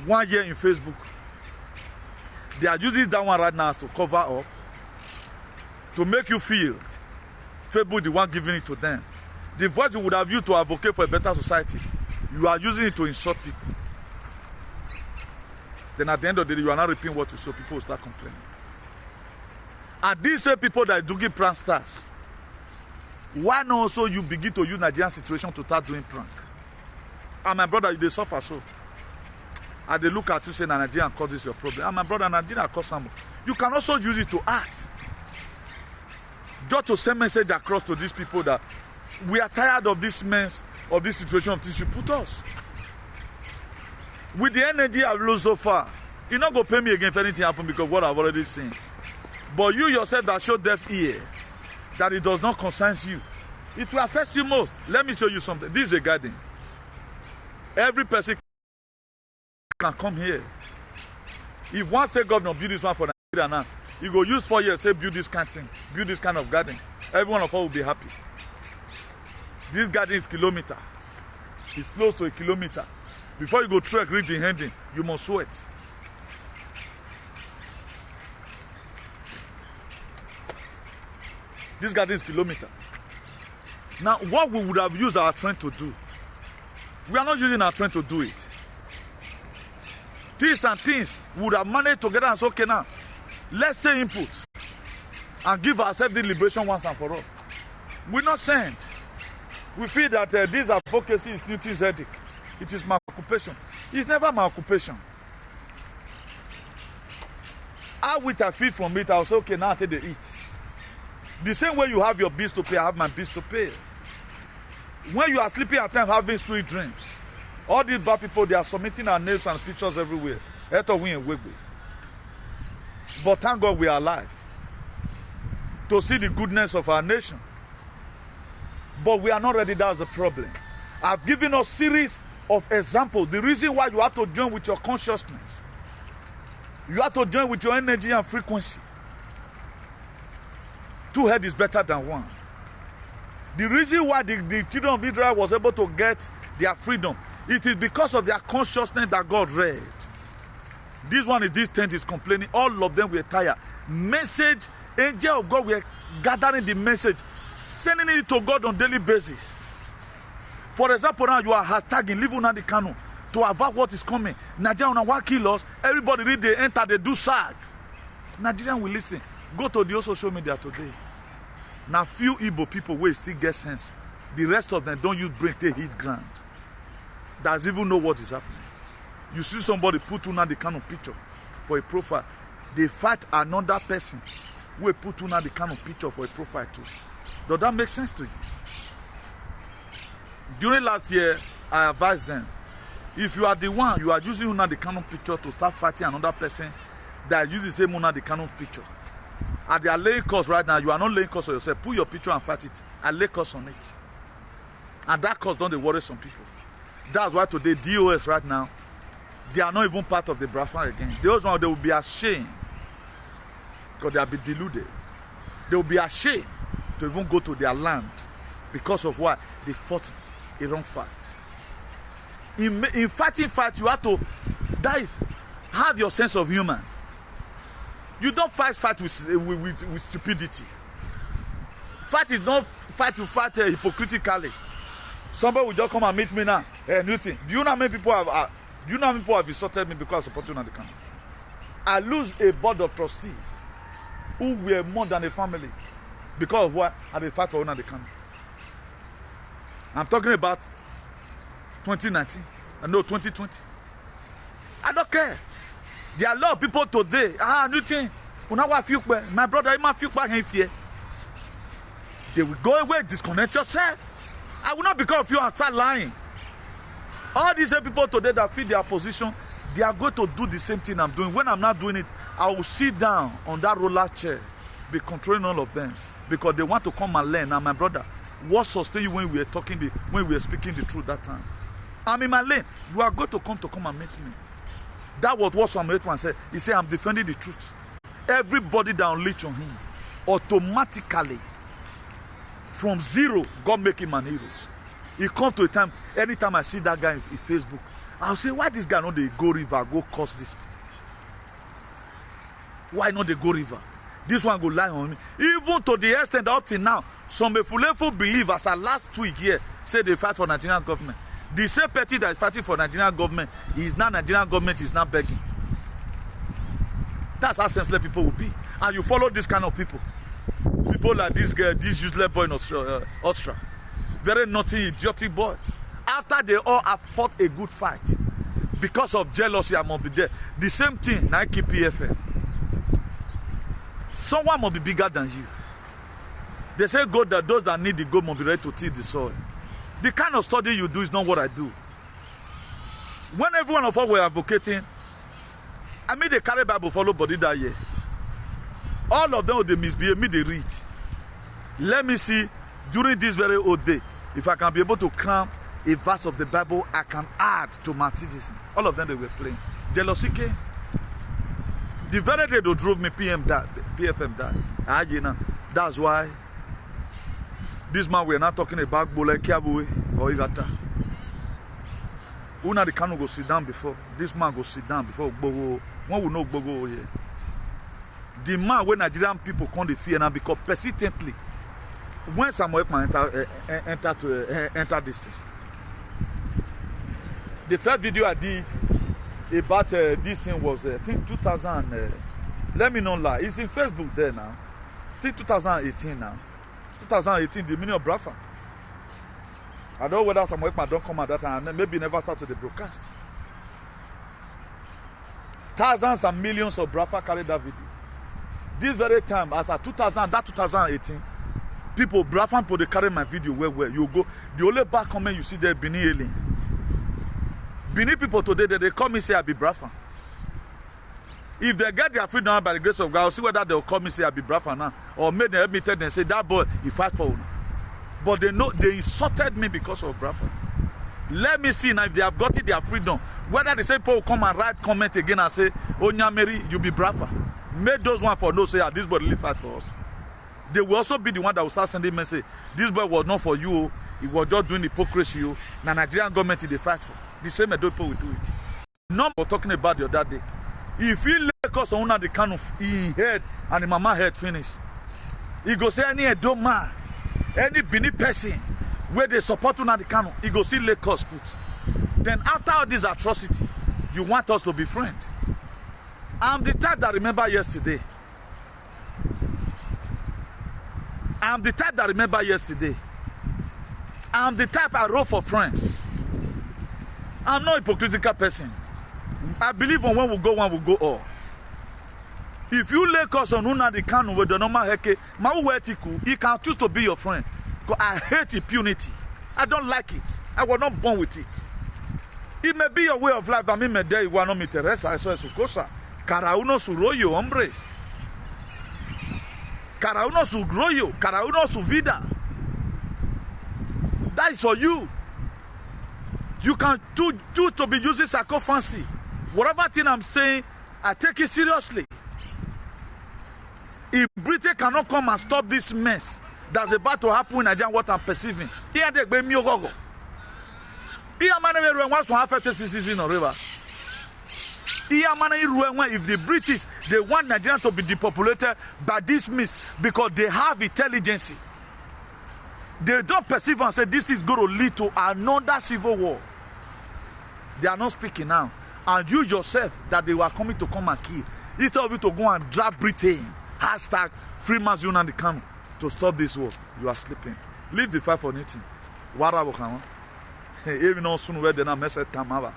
1 year in Facebook. They are using that one right now to cover up, to make you feel Facebook the one giving it to them. The voice you would have used to advocate for a better society, you are using it to insult people. Then at the end of the day, you are not repeating what you saw, people will start complaining. And these same people that do give prank stars, why not also you begin to use Nigerian situation to start doing prank? And my brother, they suffer so. And they look at you saying, Nigerian causes your problem. And my brother, Nigeria cause some. You can also use it to act. Just to send message across to these people that we are tired of this mess, of this situation of this you put us. With the energy I've lost so far, you're not going to pay me again if anything happens because of what I've already seen. But you yourself that show deaf ear, that it does not concern you, it will affect you most. Let me show you something. This is a garden. Every person can come here. If one state governor build this one for Nigeria now, he go use 4 years to build this kind of thing, build this kind of garden. Every one of us will be happy. This garden is kilometer. It's close to a kilometer. Before you go trek, reach the ending, you must sweat. This garden is kilometer. Now, what we would have used our train to do, we are not using our train to do it. These and things we would have managed together and say, okay now, let's say input and give ourselves the liberation once and for all. We're not sent. We feel that this advocacy is Newton's headache. It is my occupation. It's never my occupation. How which I feed from it, I'll say, okay, now I take the eat. The same way you have your bills to pay, I have my bills to pay. When you are sleeping at times having sweet dreams, all these bad people, they are submitting our names and pictures everywhere. But thank God we are alive to see the goodness of our nation. But we are not ready, that's the problem. I've given us series of examples. The reason why you have to join with your consciousness. You have to join with your energy and frequency. 2 heads is better than 1. The reason why the children of Israel was able to get their freedom, it is because of their consciousness that God read. This one is this tent is complaining. All of them were tired. Message, angel of God were gathering the message, sending it to God on daily basis. For example, now you are hashtagging, leave Unadi Kanu. to avoid what is coming. Nigerian will kill us. Everybody read, they enter, they do sag. Nigerian will listen. Go to the social media today. Now few Igbo people will still get sense. The rest of them don't use brain to hit ground. Does even know what is happening. You see somebody put on the kind of picture for a profile. They fight another person who put on the kind of picture for a profile too. Does that make sense to you? During last year, I advised them, if you are the one, you are using the kind of picture to start fighting another person that uses the same the kind of picture. And they are laying cost right now. You are not laying cost on yourself. Put your picture and fight it. And lay cost on it. And that cost don't worry some people. That's why today DOS right now, they are not even part of the Biafra again. Those ones, they will be ashamed. Because they have been deluded. They will be ashamed to even go to their land. Because of what? They fought a wrong fight. In fighting fight, you have to, that is, have your sense of humor. You don't fight with stupidity. Fight is not fight to fight hypocritically. Somebody will just come and meet me now. New thing. Do you know how many people have insulted me because of supporting the country? I lose a board of trustees who were more than a family because of what? I fight for the country. I'm talking about 2019. No, 2020. I don't care. There are a lot of people today. New thing. My brother, they will go away, disconnect yourself. I will not because of you and start lying. All these people today that feed their position, they are going to do the same thing I'm doing. When I'm not doing it, I will sit down on that roller chair, be controlling all of them because they want to come and learn. Now, my brother, what sustained you when we were speaking the truth that time? I'm in my lane. You are going to come and meet me. That was what Samuel said. He said, I'm defending the truth. Everybody that unleash on him, automatically, from zero, God make him an hero. He come to a time, anytime I see that guy in Facebook, I'll say, why this guy not they go river, go curse this? Why not they go river? This one go lie on me. Even to the extent up till now, some Efulefu believers at last week here say they fight for Nigerian government. The same party that is fighting for Nigerian government is now Nigerian government is now begging. That's how senseless people will be. And you follow this kind of people. People like this girl, this useless boy in Austria. Very naughty, idiotic boy. After they all have fought a good fight, because of jealousy, I must be there. The same thing, Nike PFM. Someone must be bigger than you. They say God that those that need the gold must be ready to till the soil. The kind of study you do is not what I do. When every one of us were advocating, I made a carry Bible follow body that year. All of them would misbehave, me they read. Let me see, during this very old day, if I can be able to cram a verse of the Bible, I can add to my activism. All of them they were playing. Jealousy came. The very day they drove me, PFM died. That's why this man we're not talking about Bole Kiabue or Igata. Una the canoe go sit down before. This man go sit down before Gbogo. One will know Gbogo here. The man when Nigerian people come to fear now because persistently, when Samuel enter this thing. The first video I did about this thing was I think 2000. Let me not lie. It's in Facebook there now. I think 2018 now. 2018, the meaning of Biafra. I don't know whether Samuel don't come at that time and maybe never started the broadcast. Thousands and millions of Biafra carried that video. This very time, as at 2018, people, Biafra people, they carry my video where you go. The only back comment you see there, Bini Elin. Bini people today, they come and say I be Biafra. If they get their freedom by the grace of God, I'll see whether they'll come and say I be Biafra now. Or maybe they admit and say that boy, he fight for you. But they know they insulted me because of Biafra. Let me see now if they have gotten their freedom. Whether the same people will come and write comment again and say, oh Nyameri, you be Biafra. Make those one for no say, this boy really fight for us. They will also be the one that will start sending message. This boy was not for you. He was just doing hypocrisy. Now Nigerian government they fight for. The same people will do it. No more talking about the other day. If he let us on the kind of he head and the mama head finish, he go say any Edo man, any Bini person where they support on the kind, he go see Lagos put. Then after all this atrocity, you want us to be friends. I'm the type that remember yesterday. I'm the type that remember yesterday. I'm the type I wrote for friends. I'm not a hypocritical person. I believe on when we go, one will go all. If you lay us on una the can with the normal heke, he can choose to be your friend. Because I hate impunity. I don't like it. I was not born with it. It may be your way of life. I mean, me day you are not me Teresa. I saw su cosa. Cada uno su rollo, hombre. Cada uno su rollo. Cada uno su vida. That is for you. You can choose to be using psycho fancy. Whatever thing I'm saying, I take it seriously. If Britain cannot come and stop this mess that's about to happen in Nigeria, what I'm perceiving, here they be me go. Here man we want to have a citizen or river. Here man if the British they want Nigeria to be depopulated by this mess because they have intelligence. They don't perceive and say this is going to lead to another civil war. They are not speaking now. And you yourself that they were coming to come and kill. Instead of you to go and drag Britain, hashtag Freemasons and the Kanu to stop this war. You are sleeping. Leave the fight for nothing. Wara wokama. Even no soon where they na mess it tamava.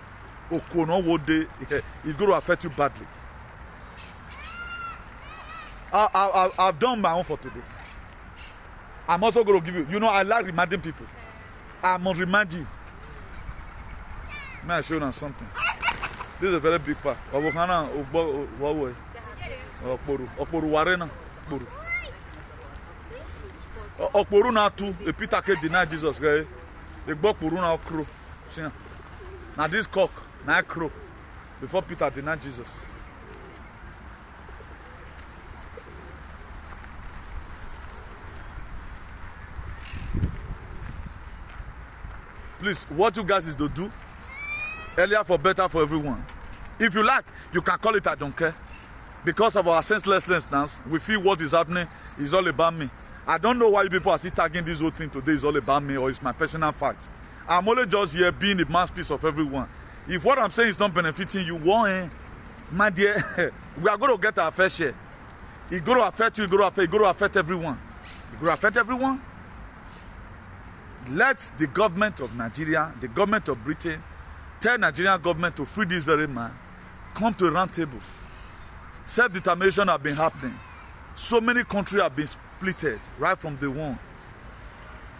Okono wo day it's going to affect you badly. I've done my own for today. I'm also going to give you. You know, I like reminding people. I must remind you. May I show you something? This is a very big part. Obokana, Obo, Okporu Warena, Okporu. Okporu na tu. A Peter can deny Jesus. A Okporu na Okro. Now this cock, na crow. Before Peter denied Jesus. Please, what you guys is to do, earlier for better for everyone. If you like, you can call it I don't care. Because of our senselessness now, we feel what is happening is all about me. I don't know why you people are still tagging this whole thing today is all about me or it's my personal fact. I'm only just here being the mouthpiece of everyone. If what I'm saying is not benefiting you, my dear, we are going to get our fair share. It's going to affect you, it's going to affect everyone. It's going to affect everyone. Let the government of Nigeria, the government of Britain, tell Nigerian government to free this very man. Come to a round table. Self-determination have been happening. So many countries have been splitted right from the one.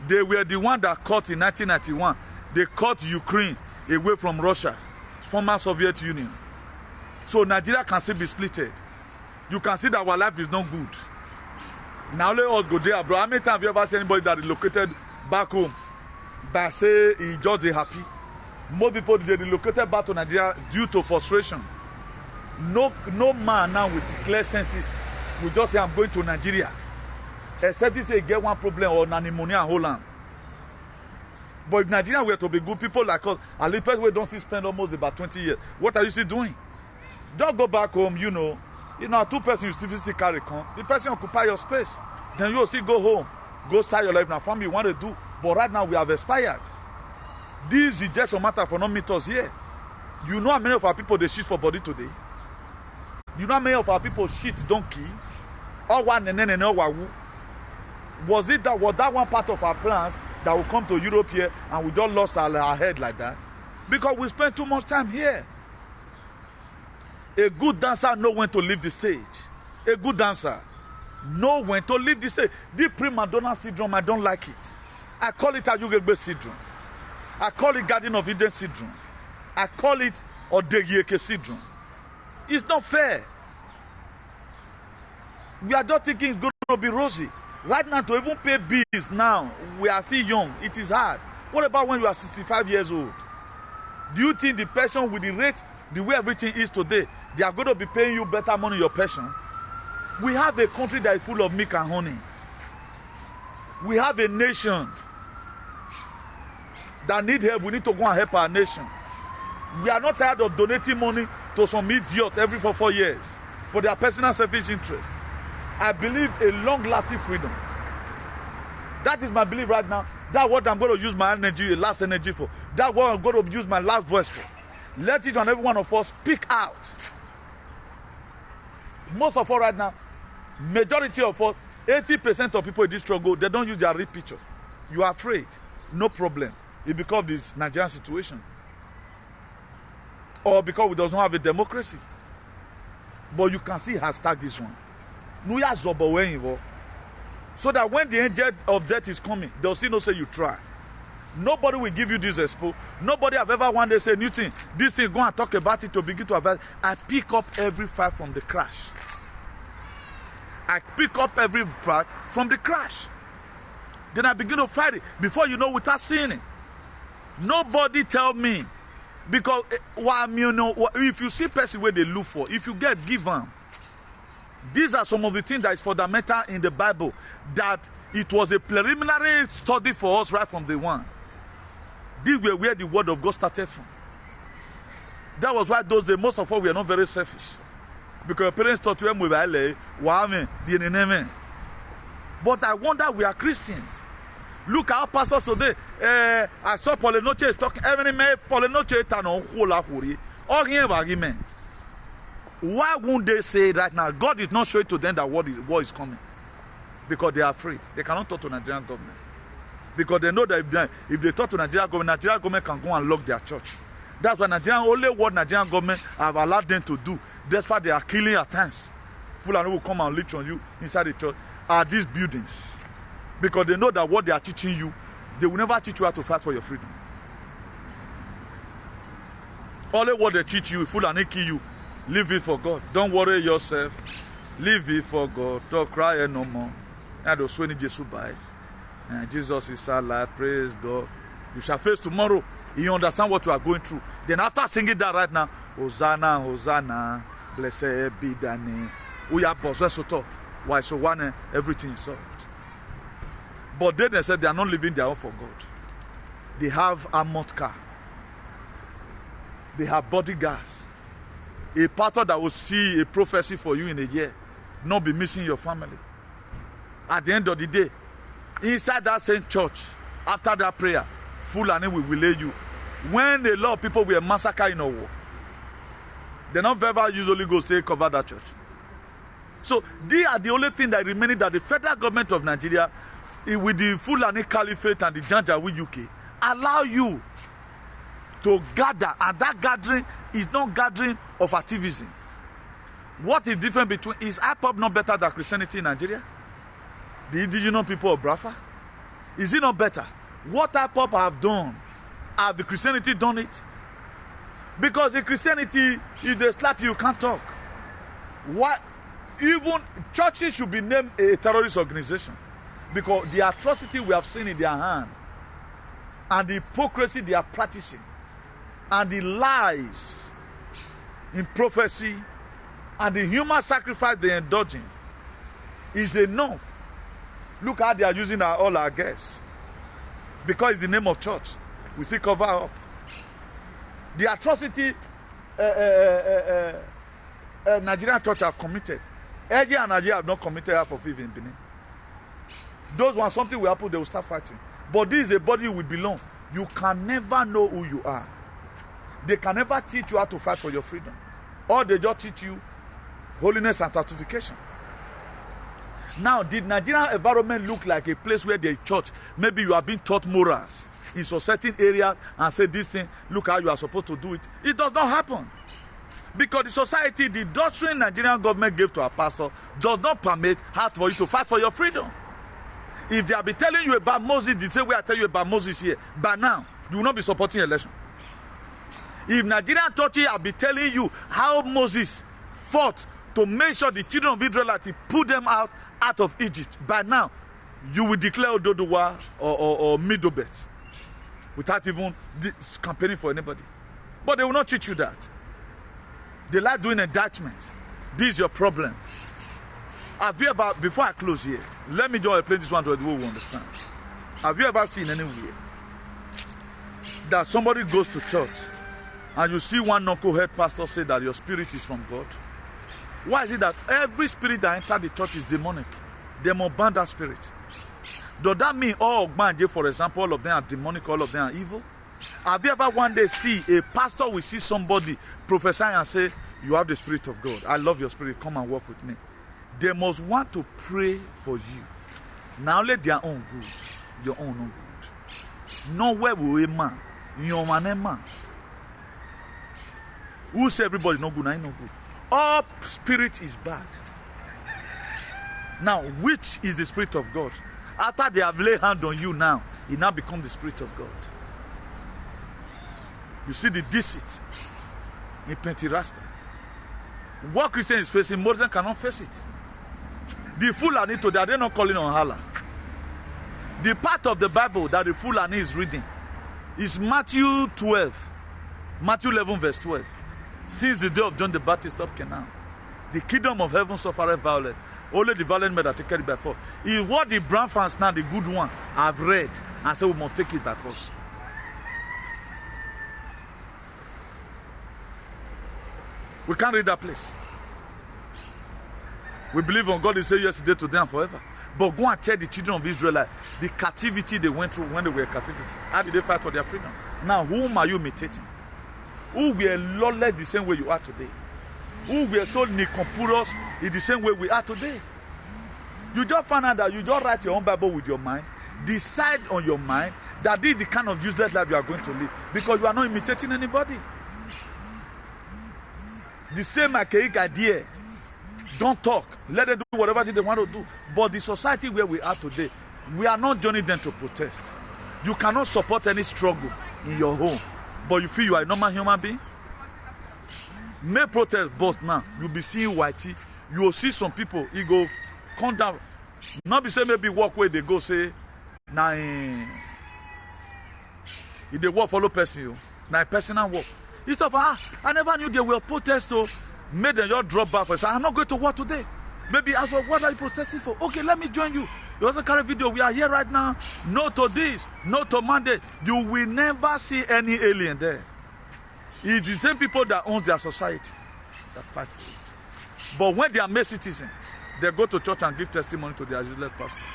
They were the one that cut in 1991. They cut Ukraine away from Russia, former Soviet Union. So Nigeria can still be splitted. You can see that our life is not good. Now let us go there, bro. How many times have you ever seen anybody that relocated back home that say he just happy? Most people they relocated back to Nigeria due to frustration. No man now with clear senses will just say I'm going to Nigeria. Except if they get one problem or pneumonia and Holland. But if Nigeria were to be good, people like us, at least we don't see spend almost about 20 years. What are you still doing? Don't go back home, you know, two persons you still carry con. The person occupy your space. Then you still go home. Go start your life now. Family you want to do. But right now we have expired. This is just a matter for not meet us here. You know how many of our people they shit for body today? You know how many of our people shit donkey? Or one and or was that one part of our plans that will come to Europe here and we just lost our head like that? Because we spent too much time here. A good dancer know when to leave the stage. A good dancer know when to leave the stage. The prima donna syndrome, I don't like it. I call it Ayugegbe syndrome. I call it Garden of Eden syndrome. I call it Odegiyeke syndrome. It's not fair. We are just thinking it's going to be rosy. Right now, to even pay bills now, we are still young. It is hard. What about when you are 65 years old? Do you think the pension with the rate, the way everything is today, they are going to be paying you better money your pension? We have a country that is full of milk and honey. We have a nation that need help. We need to go and help our nation. We are not tired of donating money to some idiot every 4 years for their personal selfish interest. I believe a long-lasting freedom. That is my belief right now. That's what I'm going to use my energy, last energy for. That's what I'm going to use my last voice for. Let each and every one of us speak out. Most of us right now, majority of us, 80% of people in this struggle, they don't use their real picture. You are afraid. No problem. It's because of this Nigerian situation. Or because we don't have a democracy. But you can see hashtag this one. So that when the angel of death is coming, they'll still not say you try. Nobody will give you this expo. Nobody have ever one day said, Newton, this thing, go and talk about it to begin to advise. I pick up every fight from the crash. I pick up every part from the crash. Then I begin to fight it. Before you know, without seeing it. Nobody tell me. Because if you see person where they look for, if you get given, these are some of the things that is fundamental in the Bible. That it was a preliminary study for us right from the one. These were where the word of God started from. That was why those days, most of us were not very selfish. Because parents taught them we were but I wonder we are Christians. Look how pastors today. I saw Polinoche is talking. Every man Polinoche tano hula huri. All here argument. Why won't they say right now? God is not showing to them that war is coming. Because they are afraid. They cannot talk to Nigerian government. Because they know that if they talk to Nigerian government can go and lock their church. That's why only what Nigerian government have allowed them to do. That's why they are killing at times. Fulani will come and leech on you inside the church. Are these buildings. Because they know that what they are teaching you, they will never teach you how to fight for your freedom. Only what they teach you, Fulani kill you, leave it for God. Don't worry yourself. Leave it for God. Don't cry no more. And those when Jesus by. Jesus is alive. Praise God. You shall face tomorrow. You understand what you are going through. Then after singing that right now, Hosanna, Hosanna, blessed be thy name. We are possessed to talk. Why so one everything is solved. But then they said they are not living their own for God. They have armored car. They have bodyguards. A pastor that will see a prophecy for you in a year, not be missing your family. At the end of the day, inside that same church, after that prayer, Fulani will relay you. When a lot of people were massacred in a war, they not ever usually go stay cover that church. So these are the only thing that remaining that the federal government of Nigeria, with the Fulani Caliphate and the Janjaweed UK, allow you to gather, and that gathering is not gathering of activism. What is different between, is IPOB not better than Christianity in Nigeria? The indigenous people of Biafra? Is it not better? What IPOB have done, have the Christianity done it? Because the Christianity, if they slap you, you can't talk. What? Even churches should be named a terrorist organization. Because the atrocity we have seen in their hand, and the hypocrisy they are practicing, and the lies in prophecy, and the human sacrifice they are indulging, is enough. Look how they are using all our guests. Because it's the name of church. We still cover up. The atrocity Nigerian church have committed. Nigeria and Nigeria have not committed half of it in Benin. Those ones, something will happen, they will start fighting. But this is a body we belong. You can never know who you are. They can never teach you how to fight for your freedom. Or they just teach you holiness and sanctification. Now, did Nigerian environment look like a place where the church, maybe you have been taught morals in some certain area and say this thing, look how you are supposed to do it? It does not happen. Because the society, the doctrine Nigerian government gave to our pastor does not permit how for you to fight for your freedom. If they have been telling you about Moses the same way I tell you about Moses here, by now, you will not be supporting election. If Nigerian churches have been telling you how Moses fought to make sure the children of Israel put them out of Egypt, by now, you will declare Ododowa or Midobet without even campaigning for anybody. But they will not teach you that. They like doing indictment. This is your problem. Have you ever, before I close here, let me just explain this one to the way we understand. Have you ever seen anywhere that somebody goes to church and you see one knucklehead pastor say that your spirit is from God? Why is it that every spirit that enters the church is demonic? They must ban that spirit. Does that mean all Ogbanje, for example, all of them are demonic, all of them are evil? Have you ever one day see a pastor will see somebody prophesy and say, you have the Spirit of God. I love your spirit. Come and walk with me. They must want to pray for you. Now let their own good. Your own no good. Nowhere will a man. Your man. Who say everybody no good? I no good. All spirit is bad. Now, which is the Spirit of God? After they have laid hand on you now, it now becomes the Spirit of God. You see the deceit in Pentirasta. What Christian is facing, Muslim cannot face it. The Fulani today, they're not calling on Allah. The part of the Bible that the Fulani is reading is Matthew 12. Matthew 11 verse 12. Since the day of John the Baptist of Canaan, the kingdom of heaven suffereth violence. Only the violent men that take it by force. Is what the brown fans now, the good one, have read and say we must take it by force. We can't read that place. We believe on God, He said yesterday, today, and forever. But go and check the children of Israel, the captivity they went through when they were in captivity. How did they fight for their freedom? Now, whom are you imitating? Who were lawless the same way you are today? Who were so nicompurous in the same way we are today? You just find out that you just write your own Bible with your mind, decide on your mind that this is the kind of useless life you are going to live because you are not imitating anybody. The same archaic idea. Don't talk. Let them do whatever they want to do. But the society where we are today, we are not joining them to protest. You cannot support any struggle in your home, but you feel you are a normal human being. Make protest, but now you'll be seeing whitey. You will see some people. He go come down. Not be say maybe walk where they go say. Now, if they walk follow person, you now personal walk. It's of I never knew they will protest. So made them just drop back and say, I'm not going to work today. Maybe ask for what are you protesting for? Okay, let me join you. You also carry video. We are here right now. No to this, no to Monday. You will never see any alien there. It's the same people that own their society that fight for it. But when they are made citizens, they go to church and give testimony to their useless pastor.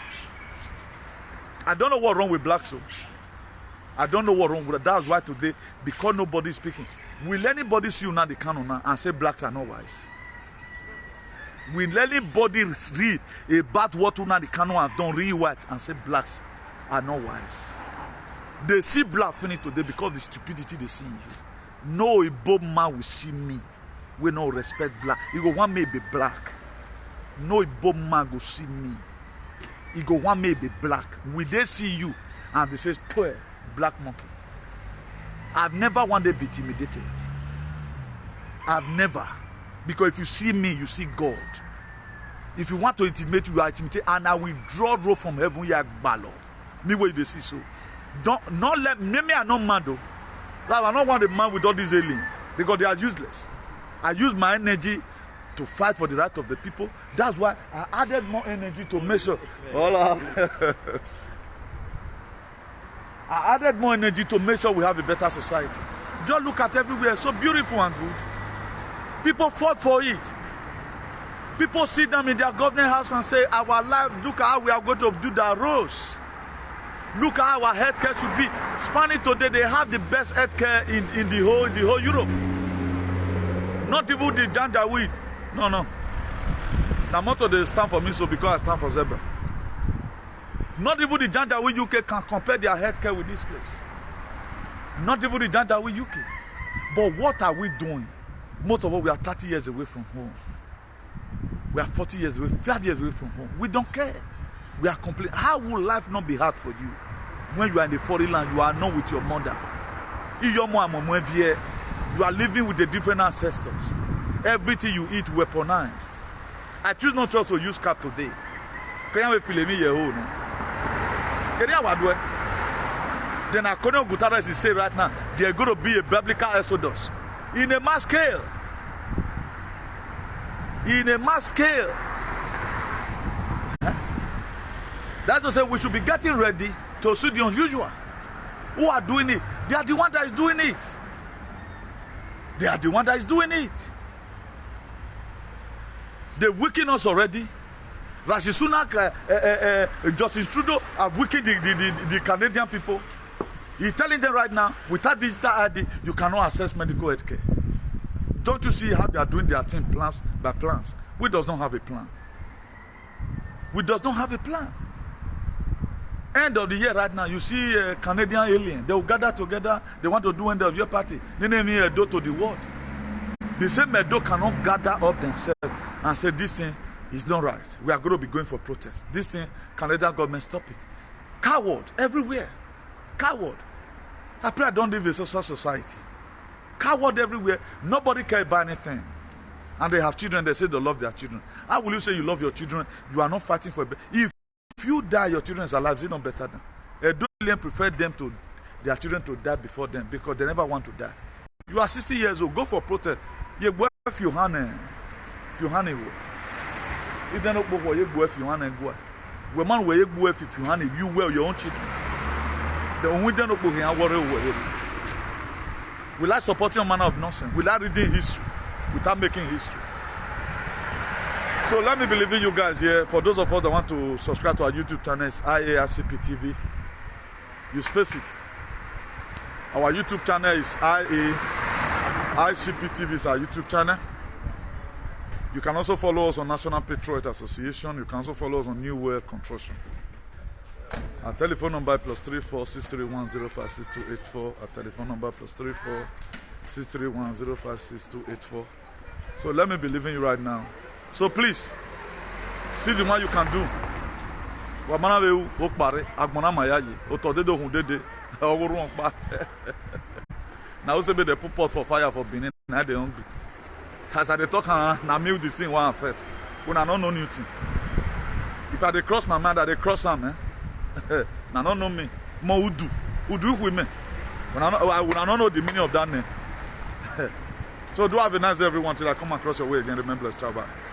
I don't know what's wrong with blacks. So I don't know what's wrong with that. That's why today, because nobody is speaking, will anybody see you now the canon now and say blacks are not wise? Will anybody read about what now the canon have done really white and say blacks are not wise? They see black finish today because of the stupidity they see in you. No Igbo man will see me. We no respect black. He go want me be black. No Igbo man go see me. He go want me be black. Will they see you and they say, black monkey? I've never one day been intimidated. I've never. Because if you see me, you see God. If you want to intimidate, you are intimidated. And I will draw rope from heaven, you have valor. Me where they see so. Not let me are not mad though. I don't want a man with all these aliens because they are useless. I use my energy to fight for the right of the people. That's why I added more energy to make sure. I added more energy to make sure we have a better society. Just look at everywhere, so beautiful and good. People fought for it. People sit down in their government house and say, our life, look at how we are going to do the roads. Look at how our healthcare should be. Spanish today, they have the best healthcare in the whole Europe. Not even the Janjaweed. No. The motto they stand for me, so because I stand for zebra. Not even the Janjaweed UK can compare their healthcare with this place. Not even the Janjaweed UK. But what are we doing? Most of us, we are 30 years away from home. We are 40 years away, 5 years away from home. We don't care. We are complaining. How will life not be hard for you when you are in the foreign land? You are not with your mother. You are living with the different ancestors. Everything you eat weaponized. I choose not just to use cap today. Then according to GUTIERREZ is saying right now, there is going to be a biblical exodus in a mass scale. In a mass scale. That's to say we should be getting ready to see the unusual. Who are doing it? They are the one that is doing it. They are the one that is doing it. They've weakened us already. Rishi Sunak, Justin Trudeau have weakened the Canadian people. He's telling them right now, without digital ID, you cannot access medical health care. Don't you see how they are doing their thing plans by plans? We does not have a plan. We does not have a plan. End of the year right now, you see Canadian alien. They will gather together. They want to do end of year party. They name me Edo to the world. The same Edo cannot gather up themselves and say this thing is not right. We are going to be going for protest. This thing, Canadian government, stop it. Coward everywhere. Coward. I pray I don't live in a social society. Coward everywhere. Nobody cares about anything. And they have children, they say they love their children. How will you say you love your children? You are not fighting for it. If you die, your children are alive, is it not better than? Edo alien prefer their children to die before them because they never want to die. You are 60 years old, go for protest. You go if you hand if you hand it. If they don't go, you go if you hand it. We man where you go if you hand if you well your own children. The only don't go here and worry over it. Will I support your manner of nonsense? Will I reading history without making history? So let me believe in you guys here. For those of us that want to subscribe to our YouTube channel, it's IARCP TV. You space it. Our YouTube channel is IARCP TV is our YouTube channel. You can also follow us on National Patriot Association. You can also follow us on New World Construction. Our telephone number is +34 631 056284. Our telephone number +34 631 056284. So let me believe in you right now. So please, see the one you can do. Wamana veu okpare agbona mayayi otodedo hundede owuru onpa. Na o say be dey put pot for fire for Benin na dey hungry. As I dey talk na me the thing wan affect. Una no know new thing. If I dey cross my mind, I dey cross am. Na no know me. Mo udu with me. Una no know the meaning of that name. So do have a nice day everyone till I come across your way again. Remember, let's travel.